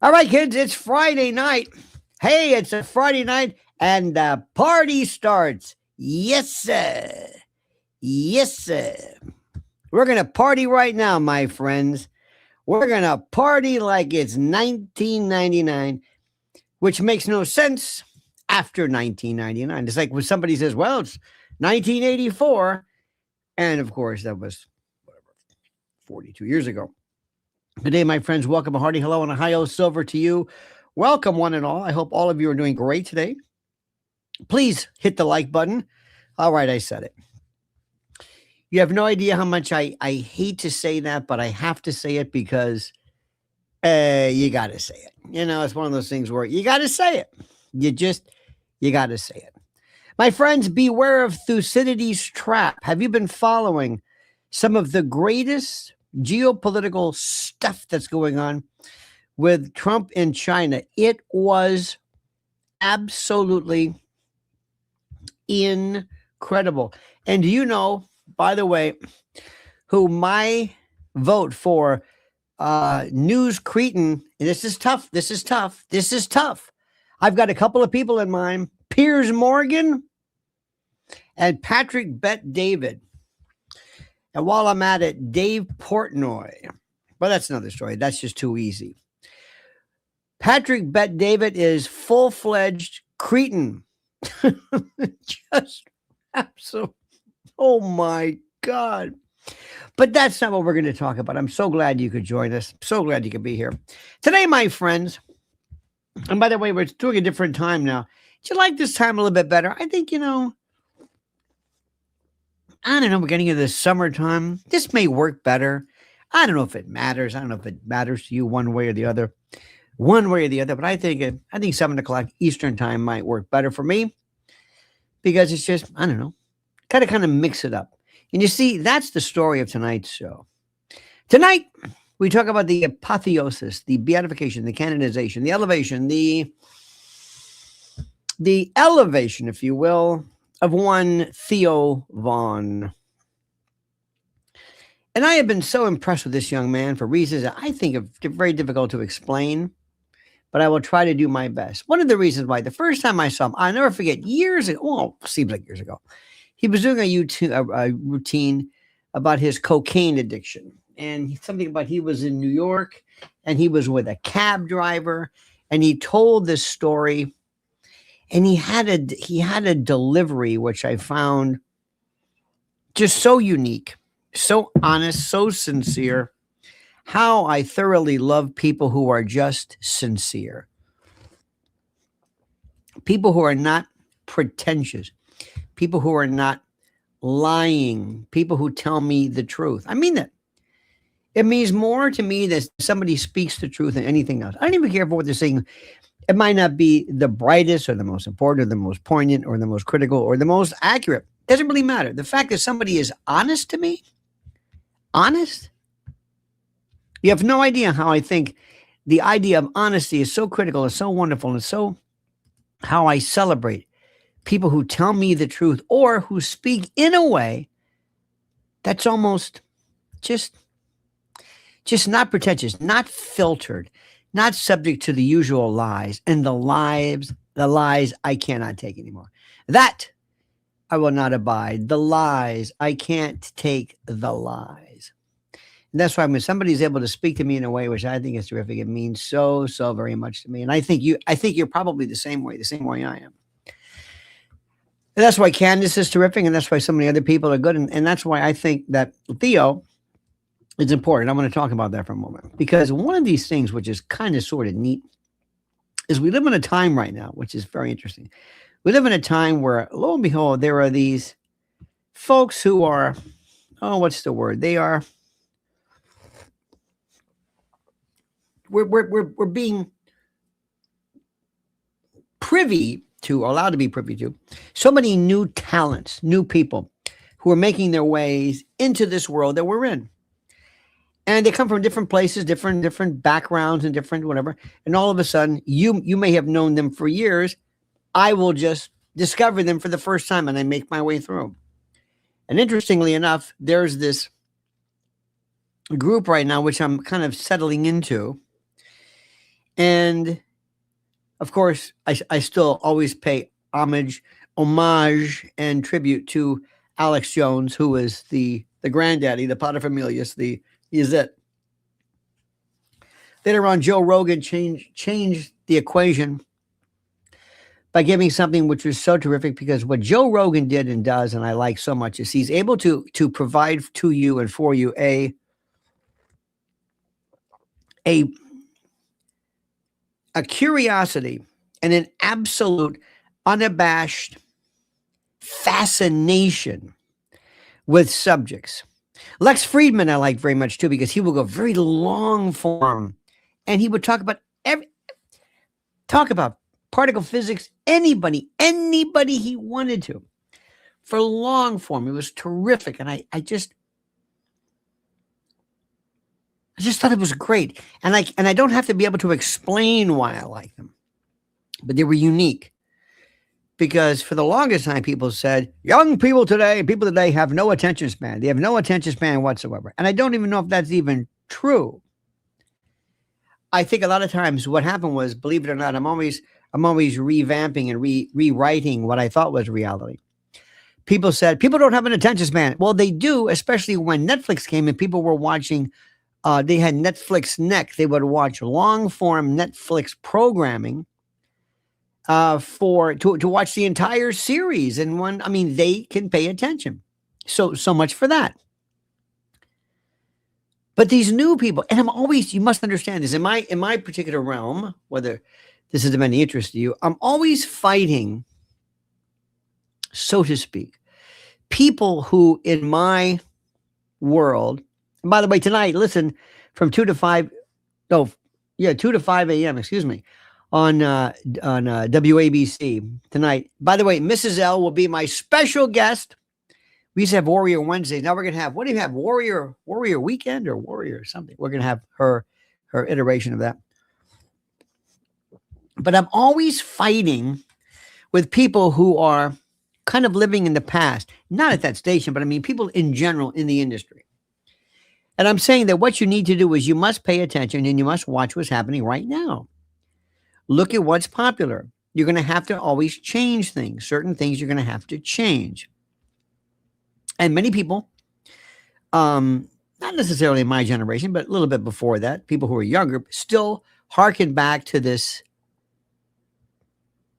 All right, kids, it's Friday night. Hey, it's a Friday night and the party starts. Yes, sir. Yes, sir. We're going to party right now, my friends. We're going to party like it's 1999, which makes no sense after 1999. It's like when somebody says, well, it's 1984. And of course, that was 42 years ago. Good day, my friends. Welcome, a hearty hello and a high-o silver to you. Welcome, one and all. I hope all of you are doing great today. Please hit the like button. All right, I said it. You have no idea how much I hate to say that, but I have to say it because you got to say it. You know, it's one of those things where you got to say it. You got to say it. My friends, beware of Thucydides' trap. Have you been following some of the greatest geopolitical stuff that's going on with Trump in China? It was absolutely incredible. And do you know, by the way, who my vote for news cretin, and this is tough. I've got a couple of people in mind, Piers Morgan and Patrick Bet-David. And while I'm at it, Dave Portnoy. But that's another story. That's just too easy. Patrick Bet-David is full-fledged cretin. Just absolute. Oh my God. But that's not what we're going to talk about. I'm so glad you could join us. So glad you could be here. Today, my friends, and by the way, we're doing a different time now. Do you like this time a little bit better? I think, I don't know, we're getting into the summertime. This may work better. I don't know if it matters. I don't know if it matters to you one way or the other. But I think 7 o'clock Eastern time might work better for me because it's just, I don't know, kind of mix it up. And you see, that's the story of tonight's show. Tonight, we talk about the apotheosis, the beatification, the canonization, the elevation, the elevation, if you will, of one Theo Vaughn. And I have been so impressed with this young man for reasons that I think are very difficult to explain, but I will try to do my best. One of the reasons why, the first time I saw him, I'll never forget, years ago, well, seems like years ago, he was doing a routine about his cocaine addiction. And something about he was in New York and he was with a cab driver and he told this story. And he had a delivery which I found just so unique, so honest, so sincere. How I thoroughly love people who are just sincere. People who are not pretentious. People who are not lying. People who tell me the truth. I mean that. It means more to me that somebody speaks the truth than anything else. I don't even care for what they're saying. It might not be the brightest or the most important or the most poignant or the most critical or the most accurate. It doesn't really matter. The fact that somebody is honest to me, honest, you have no idea how I think the idea of honesty is so critical, it's so wonderful, and so how I celebrate people who tell me the truth or who speak in a way that's almost just not pretentious, not filtered, not subject to the usual lies, and the lies I cannot take anymore. That I will not abide. The lies, I can't take the lies. And that's why when somebody's able to speak to me in a way which I think is terrific, it means so very much to me. And I think you're probably the same way I am. And that's why Candace is terrific, and that's why so many other people are good. And that's why I think that Theo, it's important. I'm going to talk about that for a moment because one of these things, which is kind of sort of neat, is we live in a time right now, which is very interesting. We live in a time where, lo and behold, there are these folks who are, what's the word? They are, we're being allowed to be privy to so many new talents, new people who are making their ways into this world that we're in. And they come from different places, different backgrounds and different whatever. And all of a sudden, you may have known them for years. I will just discover them for the first time and I make my way through. And interestingly enough, there's this group right now, which I'm kind of settling into. And of course, I still always pay homage, and tribute to Alex Jones, who is the granddaddy, the paterfamilias, he is it. Later on, Joe Rogan changed the equation by giving something which was so terrific, because what Joe Rogan did and does, and I like so much, is he's able to provide to you and for you a curiosity and an absolute unabashed fascination with subjects. Lex Friedman I like very much too, because he will go very long form, and he would talk about particle physics, anybody he wanted to, for long form. It was terrific, and I just thought it was great. And I don't have to be able to explain why I like them, but they were unique. Because for the longest time, people said, people today have no attention span. They have no attention span whatsoever. And I don't even know if that's even true. I think a lot of times what happened was, believe it or not, I'm always revamping and rewriting what I thought was reality. People said, people don't have an attention span. Well, they do, especially when Netflix came and people were watching, they had Netflix Neck. They would watch long form Netflix programming to watch the entire series in one. I mean, they can pay attention. So much for that. But these new people, and you must understand this, in my particular realm, whether this is of any interest to you, I'm always fighting, so to speak, people who in my world, and by the way, tonight, listen, from 2 to 5 a.m., excuse me, on WABC tonight. By the way, Mrs. L will be my special guest. We used to have Warrior Wednesdays. Now we're going to have, what do you have? Warrior Weekend or Warrior something. We're going to have her iteration of that. But I'm always fighting with people who are kind of living in the past, not at that station, but I mean people in general in the industry. And I'm saying that what you need to do is you must pay attention and you must watch what's happening right now. Look at what's popular. You're going to have to always change things. Certain things you're going to have to change. And many people, not necessarily my generation, but a little bit before that, people who are younger, still harken back to this.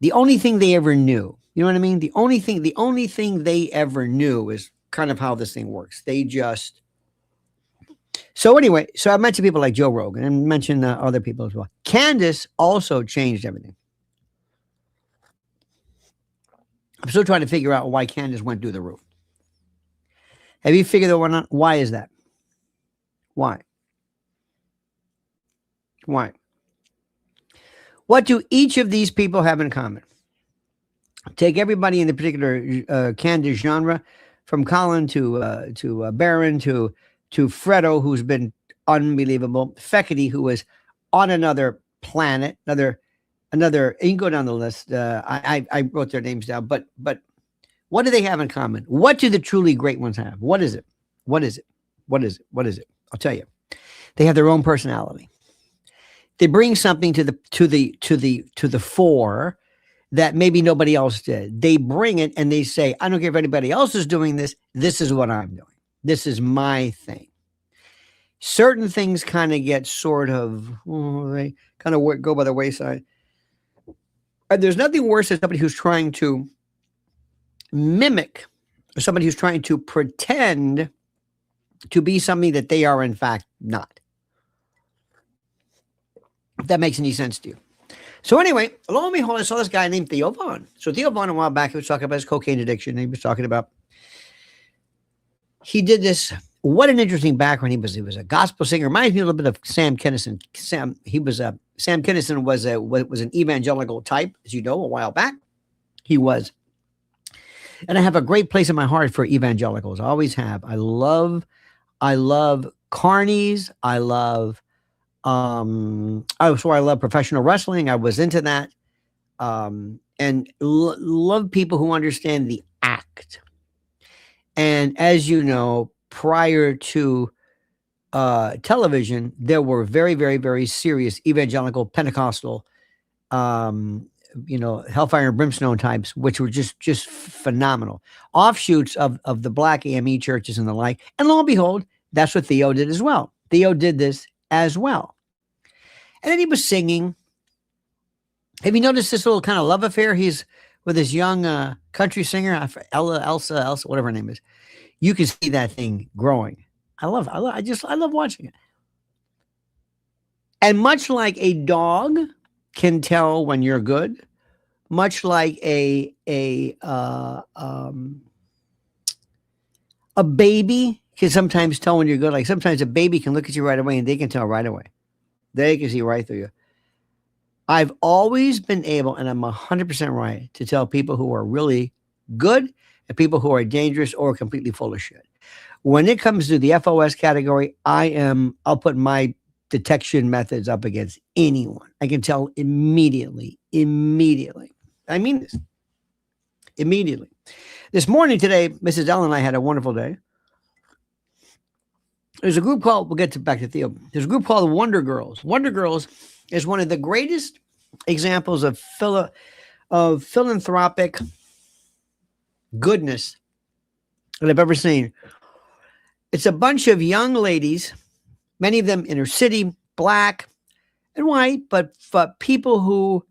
The only thing they ever knew, you know what I mean? The only thing they ever knew is kind of how this thing works. So anyway, so I mentioned people like Joe Rogan and mentioned other people as well. Candace also changed everything. I'm still trying to figure out why Candace went through the roof. Have you figured that one out? Why is that? Why? What do each of these people have in common? Take everybody in the particular Candace genre, from Colin to Baron to Fredo, who's been unbelievable. Fekete, who was on another planet, another. You can go down the list. I wrote their names down, but what do they have in common? What do the truly great ones have? What is it? I'll tell you. They have their own personality. They bring something to the fore that maybe nobody else did. They bring it and they say, I don't care if anybody else is doing this. This is what I'm doing. This is my thing. Certain things kind of get they kind of go by the wayside. And there's nothing worse than somebody who's trying to mimic, or somebody who's trying to pretend to be something that they are in fact not. If that makes any sense to you. So anyway, lo and behold, I saw this guy named Theo Vaughn. So Theo Vaughn, a while back, he was talking about his cocaine addiction. He was talking about, he did this, what an interesting background. He was a gospel singer. Reminds me a little bit of Sam Kinison. Sam Kinison was an evangelical type, as you know, a while back. He was. And I have a great place in my heart for evangelicals. I always have. I love carnies. I love professional wrestling. I was into that. And love people who understand the act. And as you know, prior to television, there were very, very, very serious evangelical Pentecostal, hellfire and brimstone types, which were just phenomenal. Offshoots of the black AME churches and the like. And lo and behold, that's what Theo did as well. Theo did this as well. And then he was singing. Have you noticed this little kind of love affair? He's with this young country singer, Elsa, whatever her name is. You can see that thing growing. I love watching it. And much like a dog can tell when you're good, much like a baby can sometimes tell when you're good. Like sometimes a baby can look at you right away and they can tell right away. They can see right through you. I've always been able, and I'm 100% right, to tell people who are really good and people who are dangerous or completely full of shit. When it comes to the FOS category, I'll put my detection methods up against anyone. I can tell immediately. I mean this. Immediately. This morning today, Mrs. Ellen and I had a wonderful day. There's a group called, we'll get back to Theo. There's a group called Wonder Girls. Wonder Girls is one of the greatest examples of philanthropic goodness that I've ever seen. It's a bunch of young ladies, many of them inner city, black and white, but people who,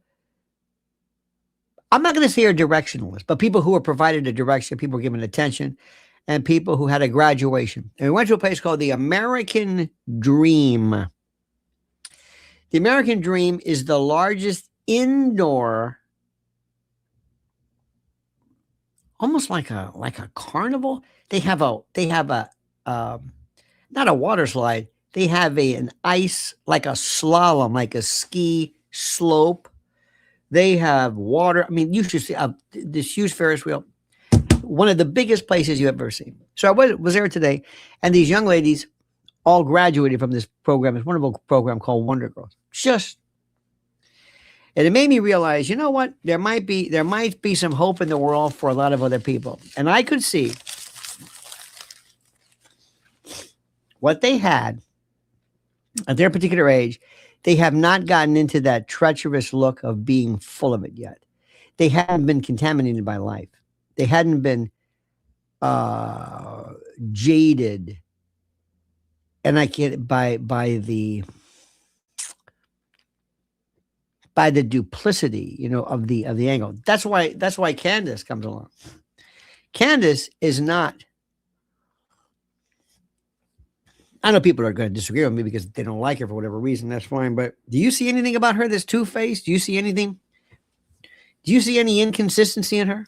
I'm not going to say are directionalists, but people who are provided a direction, people given attention, and people who had a graduation. And we went to a place called the American Dream. The American Dream is the largest indoor, almost like a carnival. They have a not a water slide. They have an ice, like a slalom, like a ski slope. They have water. I mean, you should see this huge Ferris wheel. One of the biggest places you've ever seen. So I was there today, and these young ladies all graduated from this program. It's a wonderful program called Wonder Girls. And it made me realize, you know what? There might be some hope in the world for a lot of other people. And I could see what they had at their particular age. They have not gotten into that treacherous look of being full of it yet. They hadn't been contaminated by life. They hadn't been jaded, and I can't by the duplicity, of the angle. That's why Candace comes along. Candace is not. I know people are going to disagree with me because they don't like her for whatever reason. That's fine. But do you see anything about her that's two-faced? Do you see anything? Do you see any inconsistency in her?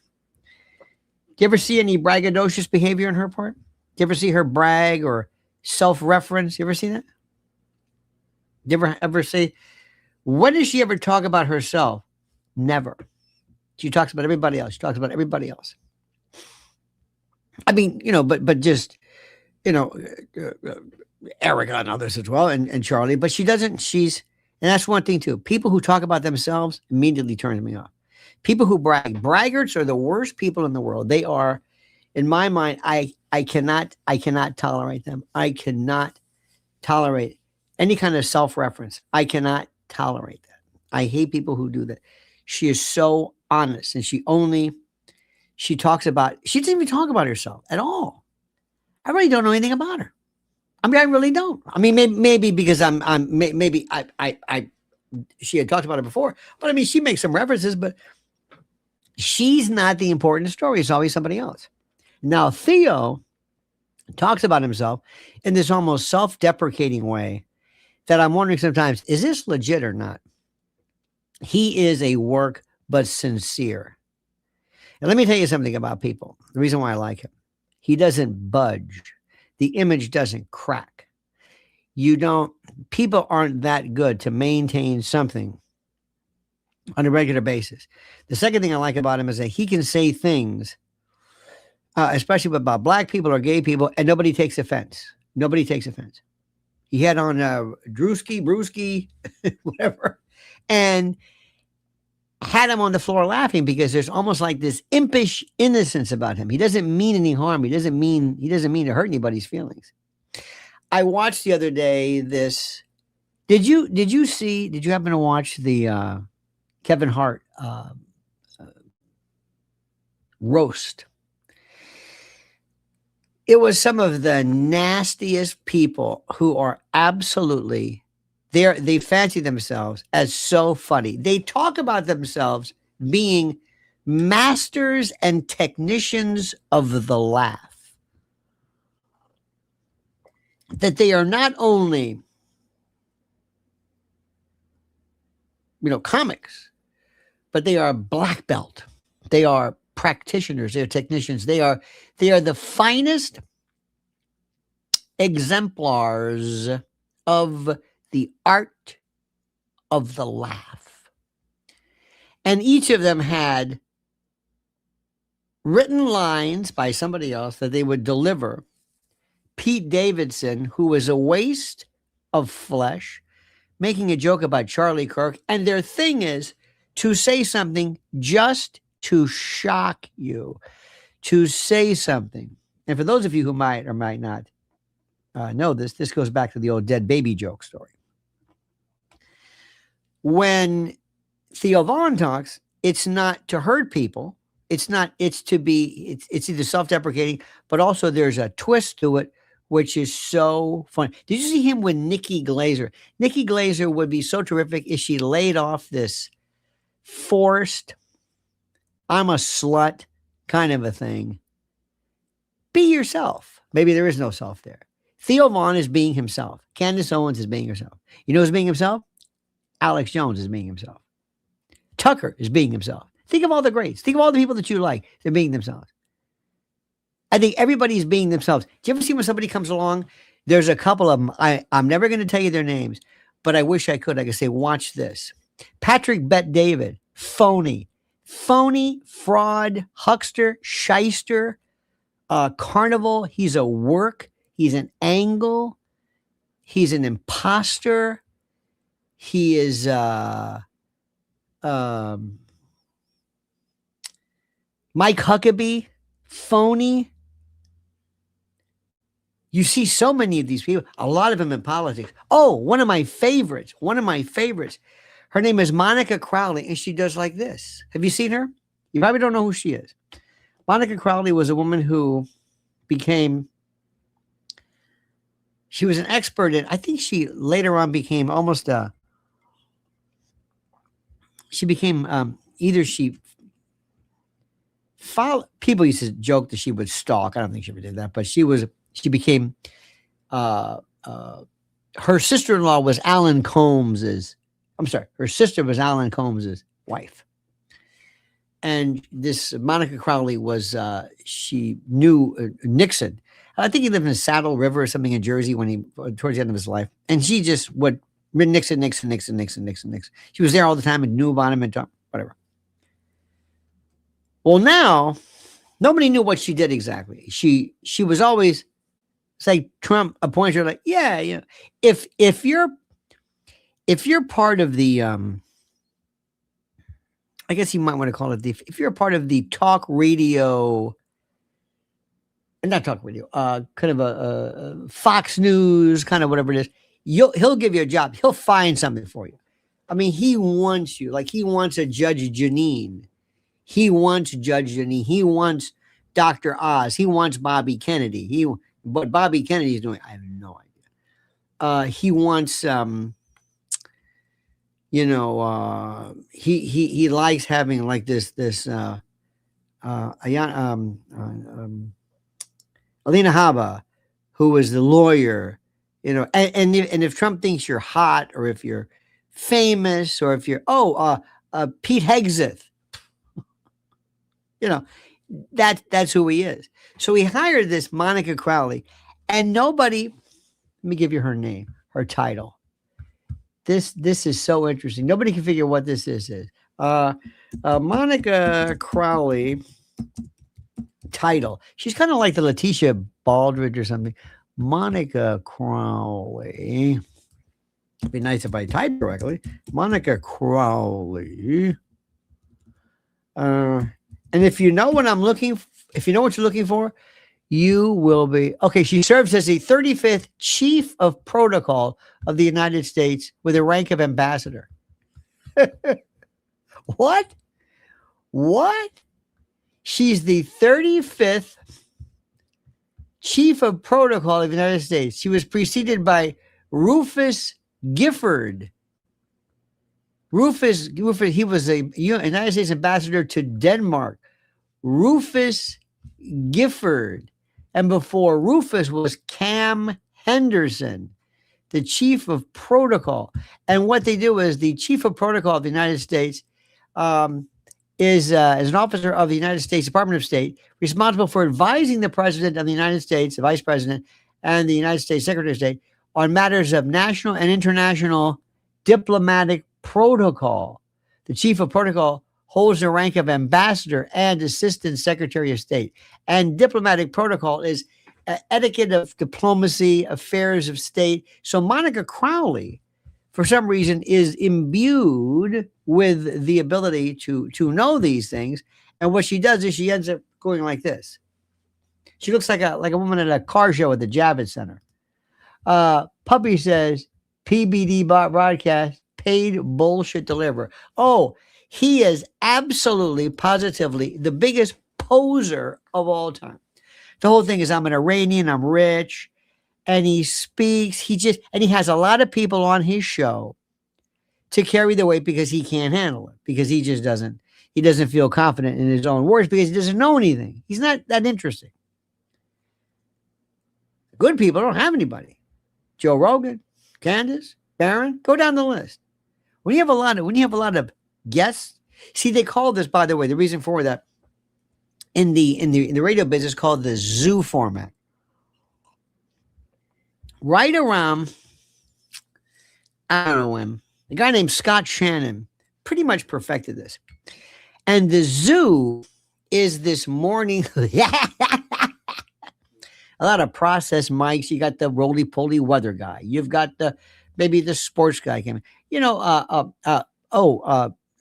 Do you ever see any braggadocious behavior on her part? Do you ever see her brag or self-reference? You ever see that? Do you ever say, when does she ever talk about herself? Never. She talks about everybody else. She talks about everybody else. I mean, but just, Erica and others as well, and Charlie, but she doesn't, and that's one thing too. People who talk about themselves immediately turns me off. People who brag. Braggarts are the worst people in the world. They are, in my mind, I cannot tolerate them. I cannot tolerate any kind of self-reference. I cannot tolerate that. I hate people who do that. She is so honest, and she doesn't even talk about herself at all. I really don't know anything about her. I mean, I really don't. I mean, maybe because she had talked about it before, but I mean, she makes some references, but she's not the important story. It's always somebody else. Now, Theo talks about himself in this almost self-deprecating way that I'm wondering sometimes, is this legit or not? He is a work, but sincere. And let me tell you something about people. The reason why I like him. He doesn't budge. The image doesn't crack. People aren't that good to maintain something on a regular basis. The second thing I like about him is that he can say things, especially about black people or gay people, and nobody takes offense. Nobody takes offense. He had on Brewski, whatever, and had him on the floor laughing because there's almost like this impish innocence about him. He doesn't mean any harm. He doesn't mean to hurt anybody's feelings. I watched the other day this. Did you happen to watch the Kevin Hart roast? It was some of the nastiest people who are absolutely they fancy themselves as so funny. They talk about themselves being masters and technicians of the laugh. That they are not only, comics, but they are black belt. They are practitioners. They are technicians. They are the finest exemplars of the art of the laugh. And each of them had written lines by somebody else that they would deliver. Pete Davidson, who was a waste of flesh, making a joke about Charlie Kirk. And their thing is to say something just to shock you, to say something. And for those of you who might or might not know this goes back to the old dead baby joke story. When Theo Vaughn talks, it's not to hurt people. It's either self-deprecating, but also there's a twist to it, which is so fun. Did you see him with Nikki Glaser? Nikki Glaser would be so terrific if she laid off this forced, I'm a slut kind of a thing. Be yourself. Maybe there is no self there. Theo Vaughn is being himself. Candace Owens is being herself. You know who's being himself? Alex Jones is being himself. Tucker is being himself. Think of all the greats. Think of all the people that you like. They're being themselves. I think everybody's being themselves. Do you ever see when somebody comes along? There's a couple of them. I'm never going to tell you their names, but I wish I could. I could say, watch this. Patrick Bet David, phony, fraud, huckster, shyster, carnival. He's a work. He's an angle. He's an imposter. He is Mike Huckabee, phony. You see so many of these people, a lot of them in politics. Oh, one of my favorites. Her name is Monica Crowley, and she does like this. Have you seen her? You probably don't know who she is. Monica Crowley was a woman who she was an expert in, I think she later on became almost people used to joke that she would stalk. I don't think she ever did that, but she became, her sister-in-law was her sister was Alan Combs's wife. And this Monica Crowley she knew Nixon. I think he lived in Saddle River or something in Jersey towards the end of his life. And she just would Nixon. She was there all the time and knew about him and talked, whatever. Well, now nobody knew what she did exactly. She was always, say Trump appointed her, like, yeah. If you're part of the I guess you might want to call it if you're a part of the talk radio, not talk radio, kind of a Fox News, kind of whatever it is, he'll give you a job. He'll find something for you. I mean, he wants you, like he wants a Judge Janine. He wants Dr. Oz. He wants Bobby Kennedy. What Bobby Kennedy is doing, I have no idea. He wants, he likes having like this Alina Habba, who is the lawyer, and if Trump thinks you're hot, or if you're famous, or if you're Pete Hegseth, that's who he is. So he hired this Monica Crowley, and nobody. Let me give you her name, her title. This is so interesting. Nobody can figure what this is. Monica Crowley title. She's kind of like the Letitia Baldridge or something. Monica Crowley. It'd be nice if I typed correctly. Monica Crowley. And if you know what you're looking for, You will be. Okay, she serves as the 35th Chief of Protocol of the United States with a rank of ambassador. What? What? She's the 35th Chief of Protocol of the United States. She was preceded by Rufus Gifford. Rufus, he was a United States ambassador to Denmark. Rufus Gifford. And before Rufus was Cam Henderson, the Chief of Protocol. And what they do is the Chief of Protocol of the United States is an officer of the United States Department of State responsible for advising the President of the United States, the Vice President, and the United States Secretary of State on matters of national and international diplomatic protocol. The Chief of Protocol holds the rank of ambassador and assistant secretary of state. And diplomatic protocol is etiquette of diplomacy, affairs of state. So Monica Crowley, for some reason, is imbued with the ability to know these things. And what she does is she ends up going like this. She looks like a woman at a car show at the Javits Center. Puppy says, PBD broadcast, paid bullshit deliverer. Oh, he is absolutely, positively the biggest poser of all time. The whole thing is, I'm an Iranian, I'm rich, and he speaks, and he has a lot of people on his show to carry the weight because he can't handle it, because he just doesn't feel confident in his own words because he doesn't know anything. He's not that interesting. Good people don't have anybody. Joe Rogan, Candace, Barron, go down the list. When you have a lot of guests, see, they call this, by the way, the reason for that in the radio business called the zoo format. Right around, I don't know when, a guy named Scott Shannon pretty much perfected this. And the zoo is this morning, a lot of processed mics. You got the roly-poly weather guy. You've got maybe the sports guy came in.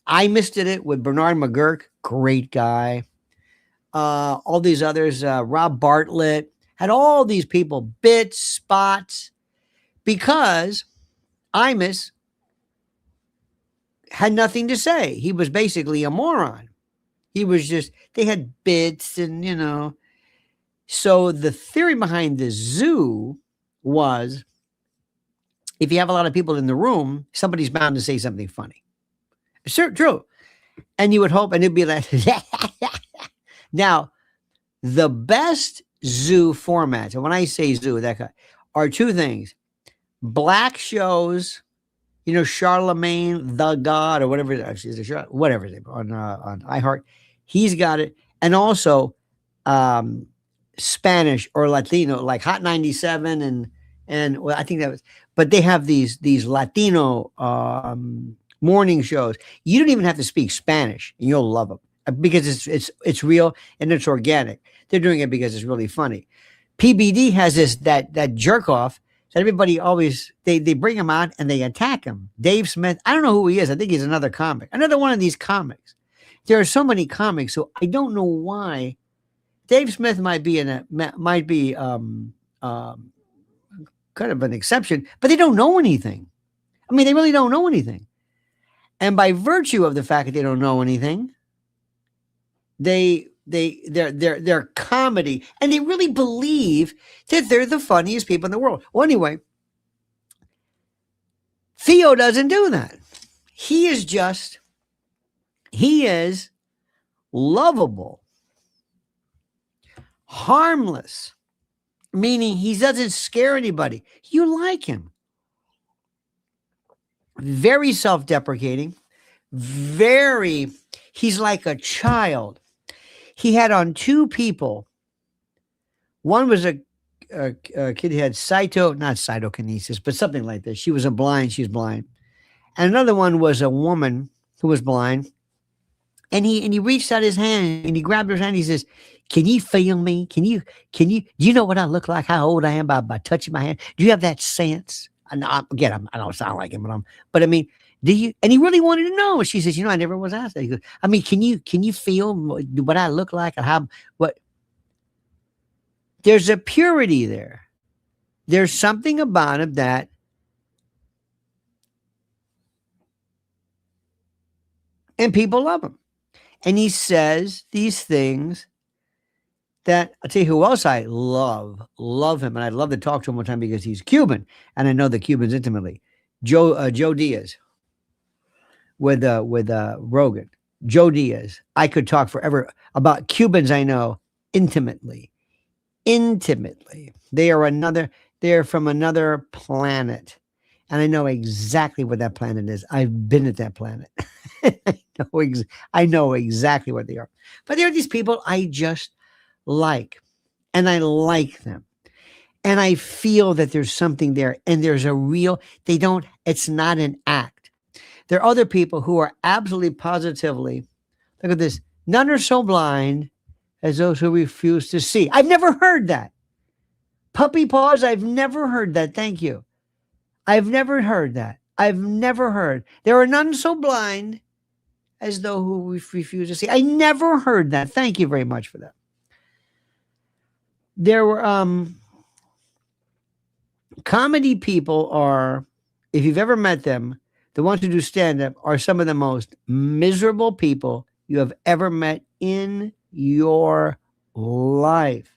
I missed it with Bernard McGurk, great guy. All these others, Rob Bartlett, had all these people, bits, spots, because Imus had nothing to say. He was basically a moron. They had bits and, So the theory behind the zoo was, if you have a lot of people in the room, somebody's bound to say something funny. It's true. And you would hope, and it'd be like, now, the best zoo formats, and when I say zoo, are two things. Black shows, Charlemagne the God, or whatever it is, whatever it is, on iHeart. He's got it. And also Spanish or Latino, like Hot 97 and well, I think that was, but they have these Latino morning shows. You don't even have to speak Spanish and you'll love them because it's real and it's organic. They're doing it because it's really funny. PBD has that jerk off that everybody always, they bring him out and they attack him. Dave Smith, I don't know who he is. I think he's another comic. Another one of these comics. There are so many comics, so I don't know why. Dave Smith might be kind of an exception, but they don't know anything. I mean, they really don't know anything. And by virtue of the fact that they don't know anything, they're comedy, and they really believe that they're the funniest people in the world. Well, anyway, Theo doesn't do that. He is lovable, harmless, meaning he doesn't scare anybody. You like him. Very self-deprecating, he's like a child. He had on two people. One was a kid who had not cytokinesis, but something like this. She was she's blind. And another one was a woman who was blind. And he reached out his hand and he grabbed her hand. He says, "Can you feel me? Do you know what I look like? How old I am by touching my hand? Do you have that sense?" And I don't sound like him, but I mean, do you? And he really wanted to know. She says, "I never was asked that." He goes, "I mean, can you feel what I look like and what?" There's a purity there. There's something about him that and people love him. And he says these things that I'll tell you who else I love him, and I'd love to talk to him one time because he's Cuban, and I know the Cubans intimately. Joe Diaz with Rogan. Joe Diaz. I could talk forever about Cubans I know intimately. Intimately. They are from another planet. And I know exactly what that planet is. I've been at that planet. I know exactly what they are. But there are these people I just like, and I like them. And I feel that there's something there, and there's it's not an act. There are other people who are absolutely positively, look at this, none are so blind as those who refuse to see. I've never heard that. Puppy paws, I've never heard that. Thank you. I've never heard that. I've never heard. There are none so blind as though who refuse to see. I never heard that. Thank you very much for that. There were comedy people are, if you've ever met them, the ones who do stand-up are some of the most miserable people you have ever met in your life.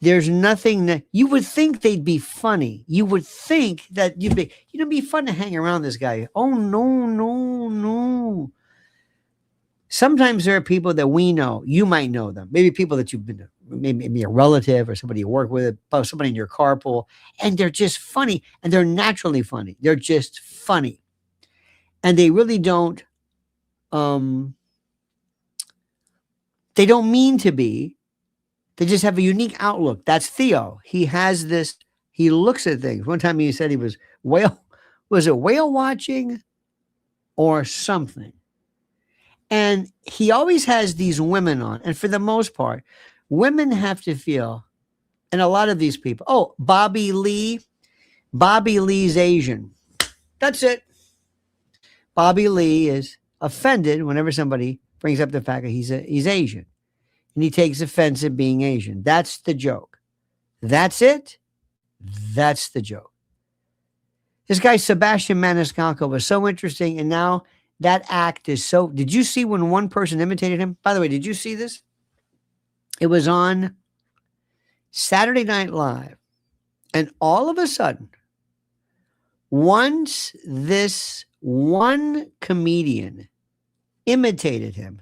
There's nothing that you would think they'd be funny. You would think that it'd be fun to hang around this guy. Oh, no. Sometimes there are people that we know. You might know them. Maybe people that you've been, maybe a relative or somebody you work with, somebody in your carpool, and they're just funny, and they're naturally funny. They're just funny. And they really don't, they don't mean to be. They just have a unique outlook. That's Theo. He has this, he looks at things. One time he said he was it whale watching or something? And he always has these women on. And for the most part, women have to feel, and a lot of these people, Bobby Lee's Asian. That's it. Bobby Lee is offended whenever somebody brings up the fact that he's Asian. And he takes offense at being Asian. That's the joke. That's it. That's the joke. This guy, Sebastian Maniscalco, was so interesting. And now that act is so... Did you see when one person imitated him? By the way, did you see this? It was on Saturday Night Live. And all of a sudden, once this one comedian imitated him,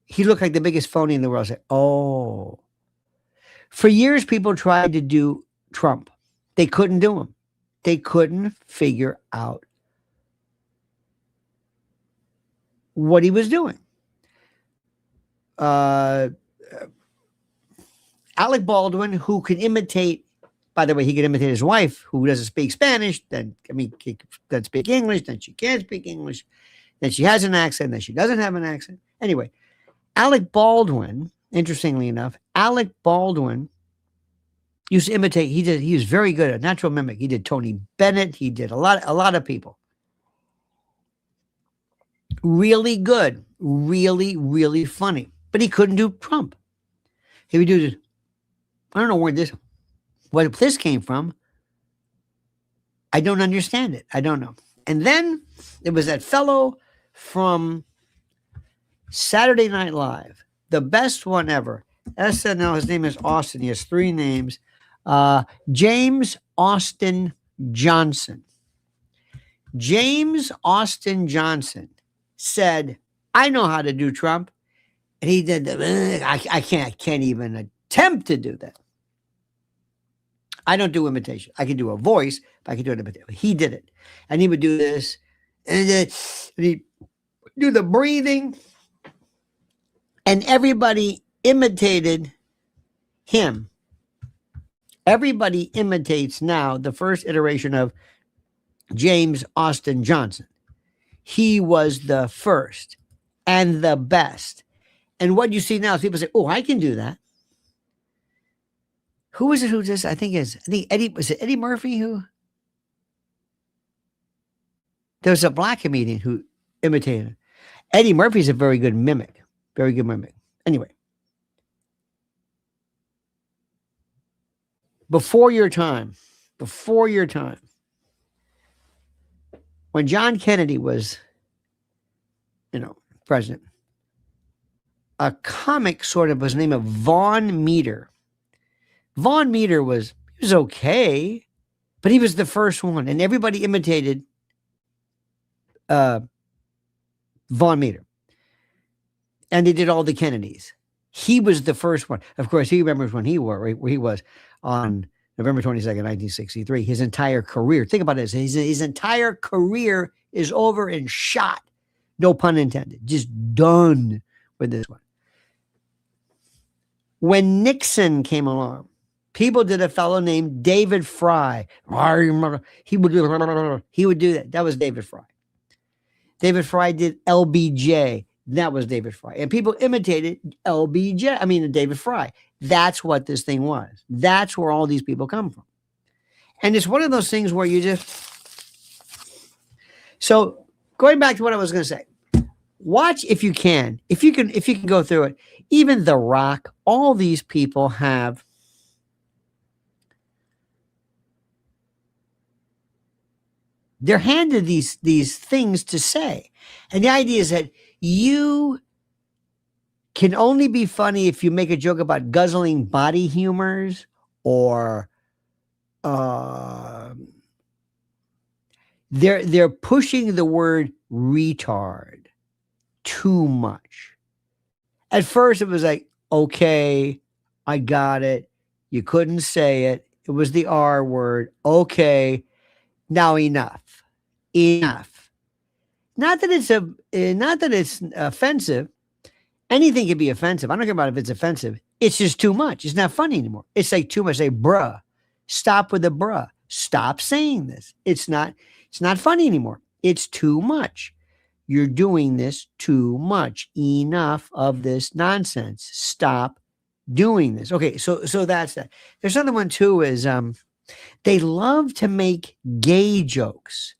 he looked like the biggest phony in the world. I said, oh. For years, people tried to do Trump. They couldn't do him. They couldn't figure out what he was doing. Alec Baldwin, who can imitate, by the way, he can imitate his wife, who doesn't speak Spanish, he doesn't speak English, then she can't speak English, then she has an accent, then she doesn't have an accent. Anyway, Alec Baldwin, interestingly enough, Alec Baldwin used to imitate. He was very good at natural mimic. He did Tony Bennett. He did a lot of people. Really good, really, really funny. But he couldn't do Trump. He would do this. I don't know where this came from. I don't understand it. I don't know. And then it was that fellow from Saturday Night Live, the best one ever. SNL, his name is Austin. He has 3 names. James Austin Johnson. James Austin Johnson said, I know how to do Trump. And he did I can't even attempt to do that. I don't do imitation. I can do a voice, but I can do an imitation. He did it. And he would do this. And he'd do the breathing. And everybody imitated him. Everybody imitates now the first iteration of James Austin Johnson. He was the first and the best. And what you see now is people say, oh, I can do that. Who is it who does? I think Eddie, was it Eddie Murphy who? There was a black comedian who imitated him. Eddie Murphy's a very good mimic. Very good mimic. Anyway. before your time, when John Kennedy was, president, a comic sort of was named Von Meter. Von Meter was okay, but he was the first one, and everybody imitated Von Meter, and they did all the Kennedys. He was the first one. Of course, he remembers when he was on November 22nd, 1963. His entire career. Think about this. His entire career is over and shot. No pun intended. Just done with this one. When Nixon came along, people did a fellow named David Fry. He would do that. That was David Fry. David Fry did LBJ. That was David Fry. And people imitated David Fry. That's what this thing was. That's where all these people come from. And it's one of those things where you just... So going back to what I was going to say, watch if you can. If you can go through it. Even The Rock, all these people have... They're handed these things to say. And the idea is that you can only be funny if you make a joke about guzzling body humors or they're pushing the word retard too much. At first it was like, okay, I got it. You couldn't say it. It was the R word. Okay, now enough. Not that it's offensive. Anything can be offensive. I don't care about if it's offensive. It's just too much. It's not funny anymore. It's like too much. Say, bruh. Stop with the bruh. Stop saying this. It's not funny anymore. It's too much. You're doing this too much. Enough of this nonsense. Stop doing this. Okay, so that's that. There's another one too is they love to make gay jokes.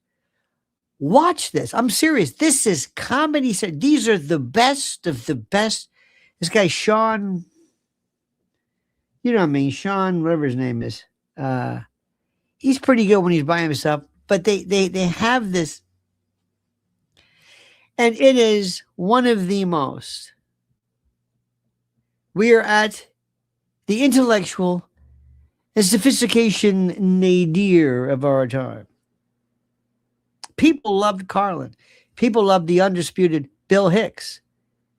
Watch this. I'm serious. This is comedy. These are the best of the best. This guy, Sean, Sean, whatever his name is. He's pretty good when he's by himself, but they have this. And it is one of the most. We are at the intellectual and sophistication nadir of our time. People loved Carlin. People loved the undisputed Bill Hicks.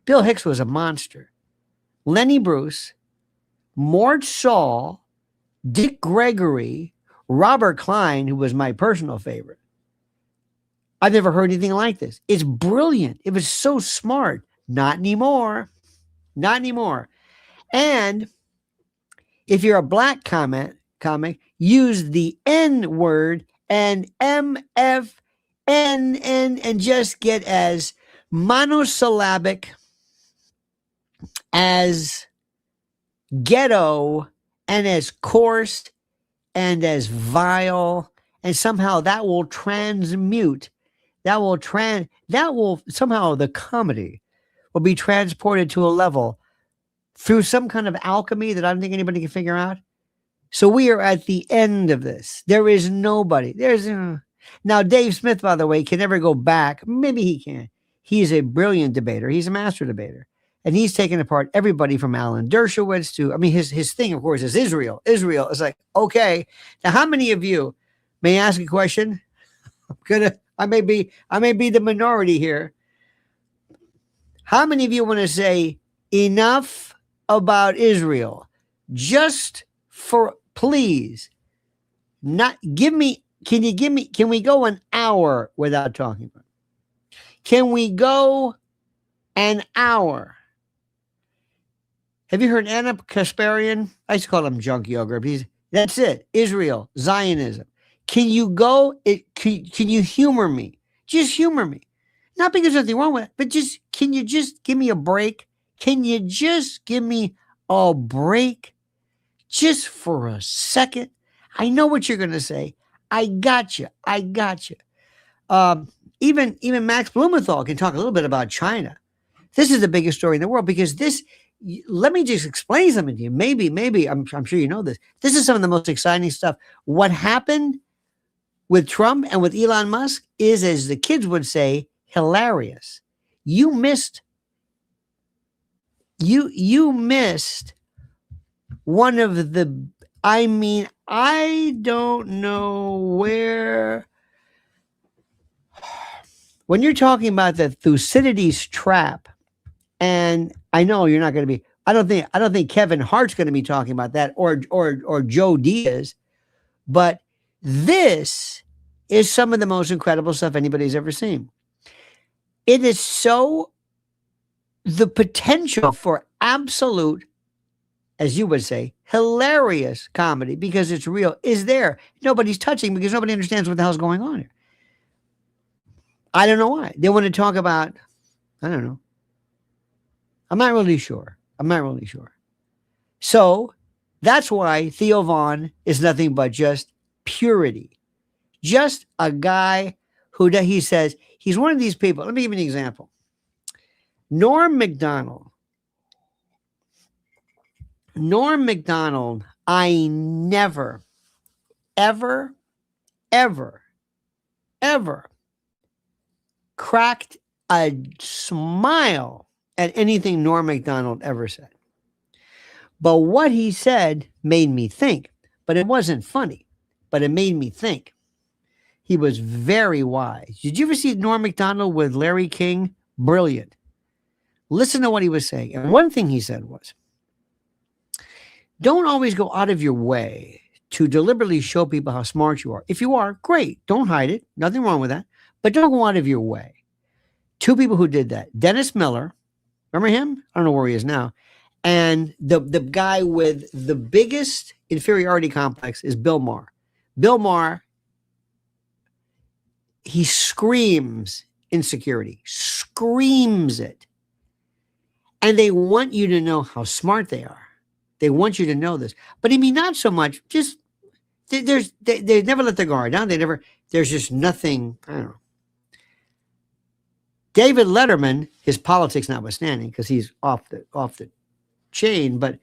Bill Hicks was a monster. Lenny Bruce, Mort Saul, Dick Gregory, Robert Klein, who was my personal favorite. I've never heard anything like this. It's brilliant. It was so smart. Not anymore. Not anymore. And if you're a black comic, use the N word and MF and just get as monosyllabic, as ghetto, and as coarse, and as vile, and somehow that will transmute, somehow the comedy will be transported to a level through some kind of alchemy that I don't think anybody can figure out. So we are at the end of this. There is nobody. Now, Dave Smith, by the way, can never go back. Maybe he can. He's a brilliant debater. He's a master debater. And he's taken apart everybody from Alan Dershowitz to, his thing, of course, is Israel. Israel is like, okay. Now, how many of you may ask a question? I may be the minority here. How many of you want to say enough about Israel? Just for, please, not give me. Can we go an hour without talking about it? Can we go an hour? Have you heard Anna Kasparian? I used to call him junk yogurt. That's it. Israel, Zionism. Can you go? Can you humor me? Just humor me. Not because there's nothing wrong with it, but can you just give me a break? Can you just give me a break? Just for a second. I know what you're going to say. I got you. Even Max Blumenthal can talk a little bit about China. This is the biggest story in the world because this let me just explain something to you. Maybe I'm sure you know this. This is some of the most exciting stuff. What happened with Trump and with Elon Musk is, as the kids would say, hilarious. You missed one of the, I mean, I don't know where, when you're talking about the Thucydides trap, and I know you're not going to be, I don't think Kevin Hart's going to be talking about that, or Joe Diaz, but this is some of the most incredible stuff anybody's ever seen. It is so, the potential for absolute, as you would say, hilarious comedy, because it's real, is there. Nobody's touching because nobody understands what the hell's going on here. I don't know why. They want to talk about, I don't know. I'm not really sure. So that's why Theo Von is nothing but just purity. Just a guy who, he says, he's one of these people. Let me give you an example. Norm Macdonald, I never, ever cracked a smile at anything Norm Macdonald ever said. But what he said made me think. But it wasn't funny, but it made me think. He was very wise. Did you ever see Norm Macdonald with Larry King? Brilliant. Listen to what he was saying. And one thing he said was, don't always go out of your way to deliberately show people how smart you are. If you are, great. Don't hide it. Nothing wrong with that. But don't go out of your way. Two people who did that. Dennis Miller. Remember him? I don't know where he is now. And the guy with the biggest inferiority complex is Bill Maher. Bill Maher, he screams insecurity. Screams it. And they want you to know how smart they are. They want you to know this. But I mean, not so much. Just, they never let their guard down. There's just nothing, I don't know. David Letterman, his politics notwithstanding, because he's off the chain, but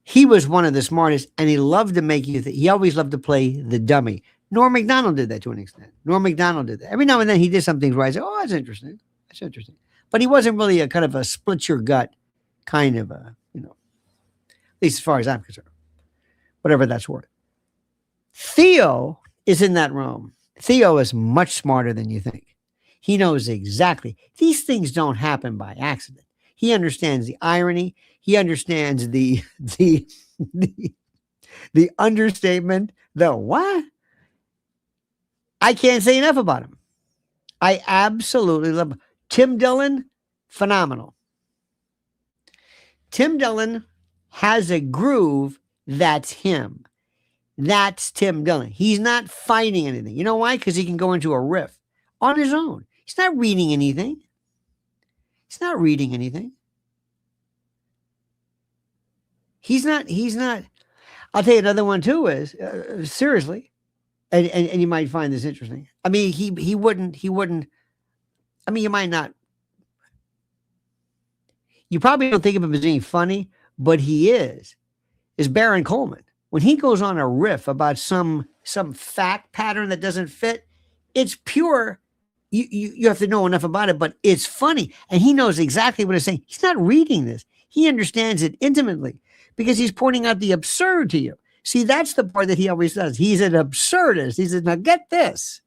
he was one of the smartest, and he loved to make you think. He always loved to play the dummy. Norm Macdonald did that to an extent. Every now and then he did some things where I said, oh, that's interesting. But he wasn't really a kind of a split your gut kind of a, at least as far as I'm concerned, whatever that's worth. Theo is in that realm. Theo is much smarter than you think. He knows exactly. These things don't happen by accident. He understands the irony. He understands the understatement. The what? I can't say enough about him. I absolutely love him. Tim Dillon, phenomenal. Tim Dillon has a groove that's him. That's Tim Dillon. He's not fighting anything. You know why? Because he can go into a riff on his own. He's not reading anything. He's not. I'll tell you another one too is, seriously, and you might find this interesting. I mean, he wouldn't, I mean, you might not, you probably don't think of him as being funny, but he is Baron Coleman. When he goes on a riff about some fact pattern that doesn't fit, it's pure. You have to know enough about it, but it's funny. And he knows exactly what it's saying. He's not reading this. He understands it intimately because he's pointing out the absurd to you. See, that's the part that he always does. He's an absurdist. He says, now get this.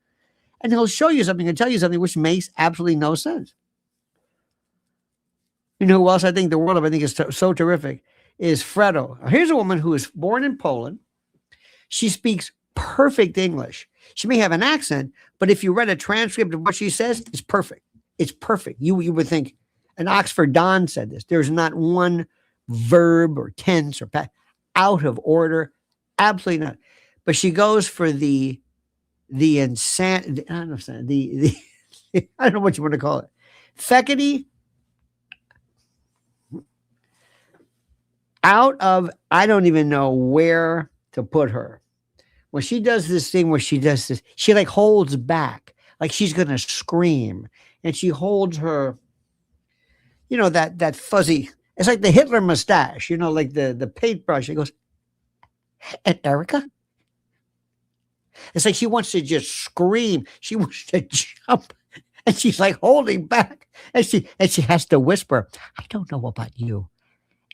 And he'll show you something and tell you something which makes absolutely no sense. You know who else I think the world of, I think is so terrific, is Fredo. Here's a woman who is born in Poland. She speaks perfect English. She may have an accent, but if you read a transcript of what she says, it's perfect. It's perfect. You would think, an Oxford Don said this. There's not one verb or tense or out of order. Absolutely not. But she goes for the insanity. I don't know, I don't know what you want to call it. Feckety. Out of, I don't even know where to put her. When she does this thing where she does this, she like holds back, like she's going to scream. And she holds her, that fuzzy, It's like the Hitler mustache, like the paintbrush. He goes, and Erica? It's like she wants to just scream. She wants to jump. And she's like holding back. And she has to whisper, I don't know about you.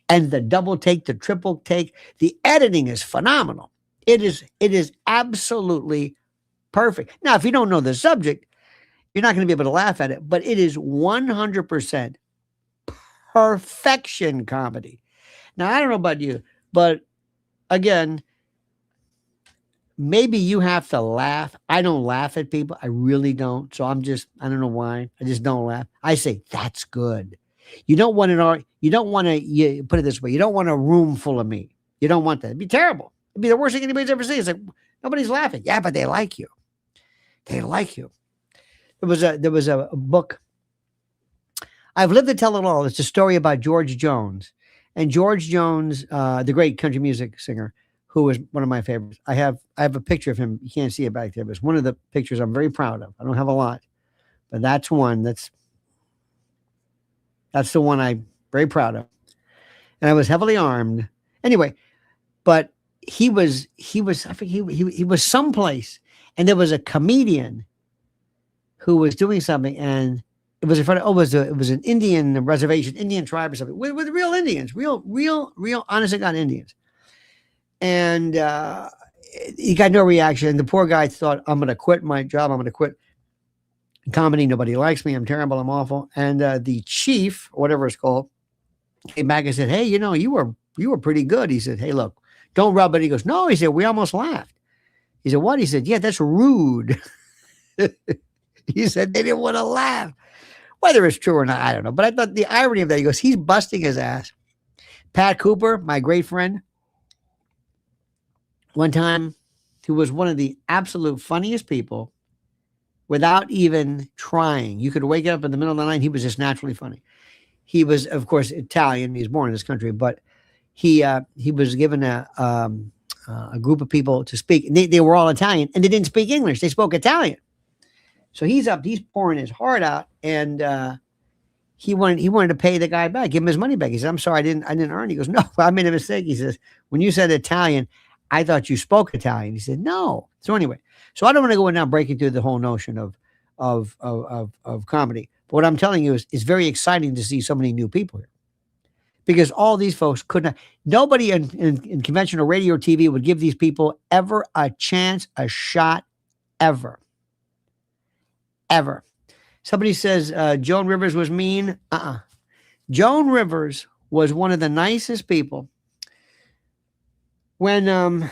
And the double take, the triple take, the editing is phenomenal. It is absolutely perfect. Now, if you don't know the subject, you're not going to be able to laugh at it, but it is 100% perfection comedy. Now, I don't know about you, but again, maybe you have to laugh. I don't laugh at people. I really don't. So I don't know why. I just don't laugh. I say, that's good. You don't want to put it this way. You don't want a room full of me. You don't want that. It'd be terrible. It'd be the worst thing anybody's ever seen. It's like, nobody's laughing. Yeah, but they like you. They like you. There was a book. I've lived to tell it all. It's a story about George Jones. And George Jones, the great country music singer, who was one of my favorites. I have a picture of him. You can't see it back there, but it's one of the pictures I'm very proud of. I don't have a lot, but that's one that's the one I'm very proud of. And I was heavily armed. Anyway, but he was I think he was someplace, and there was a comedian who was doing something, and it was in front of it was an Indian reservation, Indian tribe or something, with real Indians, real honest to God Indians. And he got no reaction. The poor guy thought, I'm going to quit my job. I'm going to quit comedy. Nobody likes me. I'm terrible. I'm awful. And the chief, or whatever it's called, came back and said, hey, you were pretty good. He said, hey, look, don't rub it. He goes, no. He said, we almost laughed. He said, what? He said, yeah, that's rude. He said they didn't want to laugh. Whether it's true or not, I don't know. But I thought the irony of that, he goes, he's busting his ass. Pat Cooper, my great friend, one time, who was one of the absolute funniest people without even trying. You could wake up in the middle of the night. He was just naturally funny. He was, of course, Italian. He was born in this country, but he was given a group of people to speak. And they were all Italian, and they didn't speak English. They spoke Italian. So he's pouring his heart out, and he wanted to pay the guy back, give him his money back. He said, I'm sorry, I didn't earn it. He goes, no, I made a mistake. He says, when you said Italian, I thought you spoke Italian. He said, no. So anyway, so I don't want to go in now breaking through the whole notion of comedy. But what I'm telling you is it's very exciting to see so many new people here. Because all these folks nobody in conventional radio or TV would give these people ever a chance, a shot, ever. Ever. Somebody says Joan Rivers was mean. Joan Rivers was one of the nicest people. When I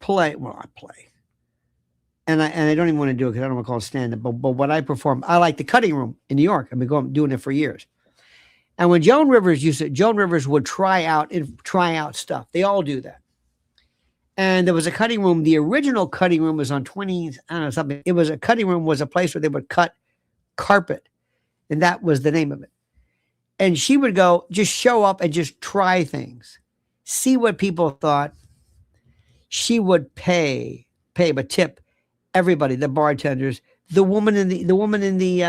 play, and I don't even want to do it because I don't want to call it stand-up, but when I perform, I like the Cutting Room in New York. I've been doing it for years. And when Joan Rivers would try out stuff. They all do that. And there was a cutting room. The original cutting room was on 20, I don't know, something. It was a cutting room was a place where they would cut carpet. And that was the name of it. And she would go, just show up and just try things. See what people thought. She would but tip everybody, the bartenders, the woman in the woman in the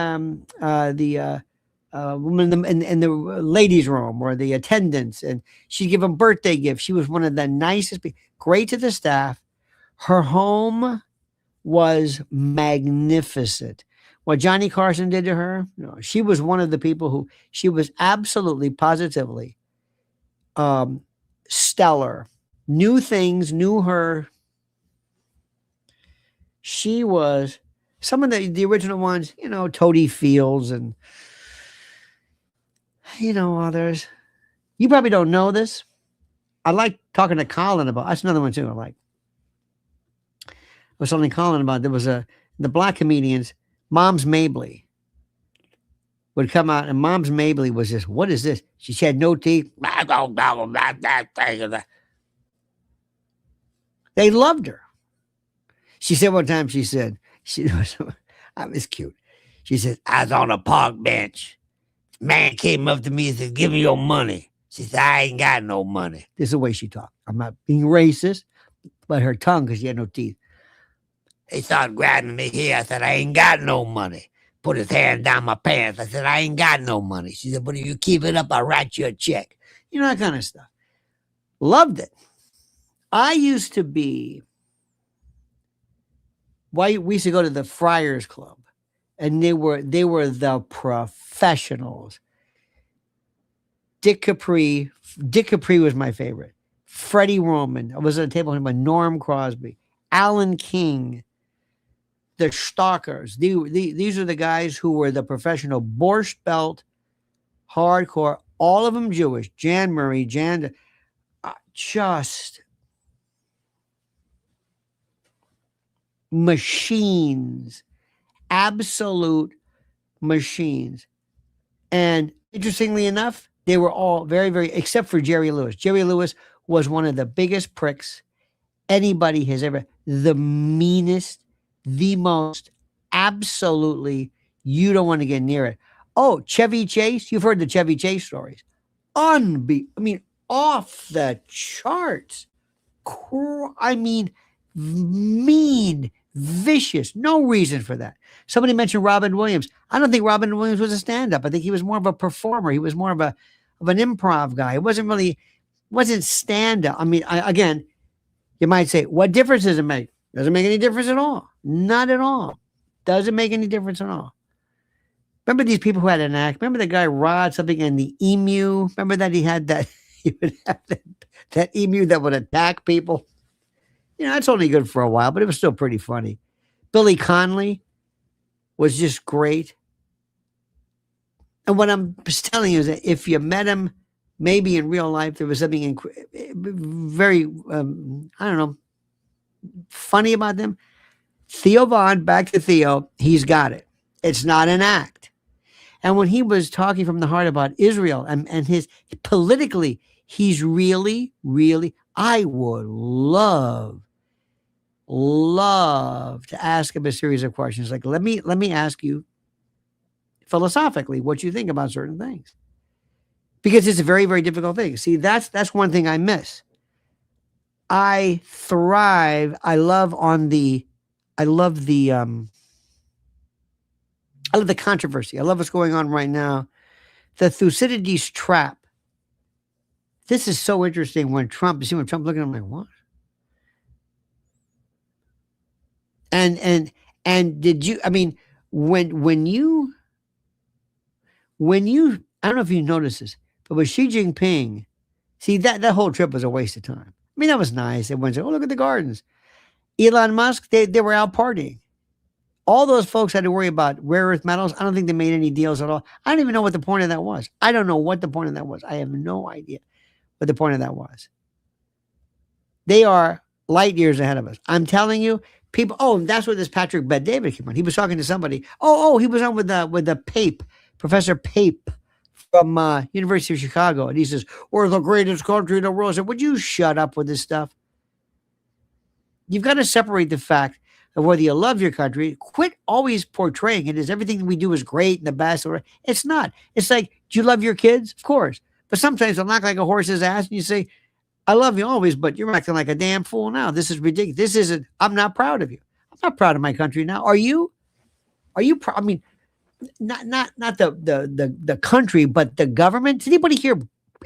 ladies' room, or the attendants, and she'd give them birthday gifts. She was one of the nicest people, great to the staff. Her home was magnificent. What Johnny Carson did to her, she was one of the people who, she was absolutely, positively stellar. Knew things, knew her. She was some of the original ones, Toady Fields and, others. You probably don't know this. I like talking to Colin about, that's another one too I like. I was telling Colin about, there was the black comedians, Moms Mabley would come out, and Moms Mabley was just, what is this? She had no teeth. They loved her. She said one time, it was cute. She said, I was on a park bench. Man came up to me and said, give me your money. She said, I ain't got no money. This is the way she talked. I'm not being racist, but her tongue, because she had no teeth. They started grabbing me here. I said, I ain't got no money. put his hand down my pants. I said, I ain't got no money. She said, but if you keep it up, I'll write you a check. You know, that kind of stuff. Loved it. I used to be, we used to go to the Friars Club, and they were the professionals. Dick Capri was my favorite. Freddie Roman. I was at a table with him with Norm Crosby, Alan King, the Stalkers. These are the guys who were the professional Borscht Belt, hardcore, all of them Jewish. Jan Murray, just machines, absolute machines. And interestingly enough, they were all very, very, except for Jerry Lewis. Jerry Lewis was one of the biggest pricks anybody has ever, the meanest, the most, absolutely, you don't want to get near it. Oh, Chevy Chase, you've heard the Chevy Chase stories. Off the charts. Mean, vicious, no reason for that. Somebody mentioned Robin Williams. I don't think Robin Williams was a stand-up. I think he was more of a performer. He was more of an improv guy. It wasn't stand-up. Again, you might say, what difference does it make? Doesn't make any difference at all. Not at all. Doesn't make any difference at all. Remember these people who had an act? Remember the guy Rod something in the emu? Remember that he would have that emu that would attack people? You know, it's only good for a while, but it was still pretty funny. Billy Connolly was just great. And what I'm just telling you is that if you met him, maybe in real life, there was something very, funny about them. Theo Von, back to Theo, he's got it. It's not an act. And when he was talking from the heart about Israel and his politically, he's really, really, I would love to ask him a series of questions. Like, let me ask you philosophically what you think about certain things. Because it's a very, very difficult thing. See, that's one thing I miss. I thrive. I love the controversy. I love what's going on right now. The Thucydides trap. This is so interesting when Trump looking at him like, what? And did you, when you, I don't know if you noticed this, but with Xi Jinping, see that whole trip was a waste of time. That was nice. Everyone said, oh, look at the gardens. Elon Musk, they were out partying. All those folks had to worry about rare earth metals. I don't think they made any deals at all. I don't even know what the point of that was. I don't know what the point of that was. I have no idea what the point of that was. They are light years ahead of us. I'm telling you, people. Oh, that's where this Patrick Bet-David came on. He was talking to somebody. He was on with the Pape, Professor Pape from University of Chicago, and he says, "We're the greatest country in the world." I said, "Would you shut up with this stuff?" You've got to separate the fact of whether you love your country. Quit always portraying it as everything we do is great and the best. It's not. It's like, do you love your kids? Of course. But sometimes they'll knock like a horse's ass and you say, I love you always, but you're acting like a damn fool now. This is ridiculous. This isn't, I'm not proud of you. I'm not proud of my country now. Are you? Are you proud? Not the country, but the government. Is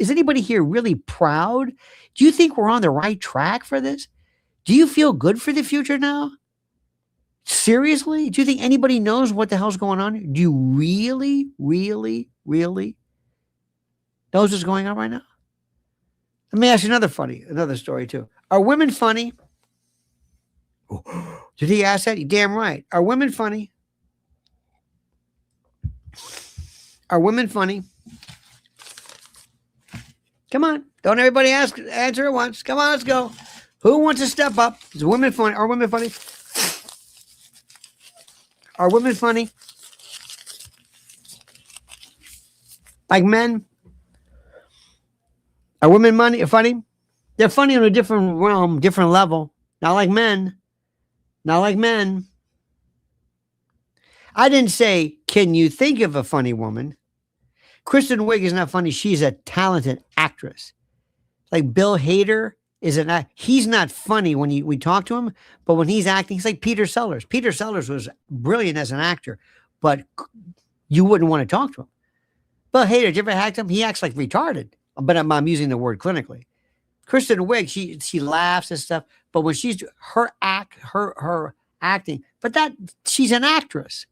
anybody here really proud? Do you think we're on the right track for this? Do you feel good for the future now? Seriously? Do you think anybody knows what the hell's going on? Do you really, really, really knows what's going on right now? Let me ask you another story too. Are women funny? Did he ask that? You're damn right. Are women funny? Are women funny? Come on. Don't everybody answer at once. Come on, let's go. Who wants to step up? Is women funny? Are women funny? Are women funny? Like men? Are women funny? They're funny on a different realm, different level. Not like men. Not like men. I didn't say, can you think of a funny woman? Kristen Wiig is not funny. She's a talented actress. Like Bill Hader he's not funny when we talk to him, but when he's acting, he's like Peter Sellers. Peter Sellers was brilliant as an actor, but you wouldn't want to talk to him. But hey, did you ever hack him? He acts like retarded, but I'm using the word clinically. Kristen Wiig, she laughs and stuff, but when she's her acting, but that she's an actress.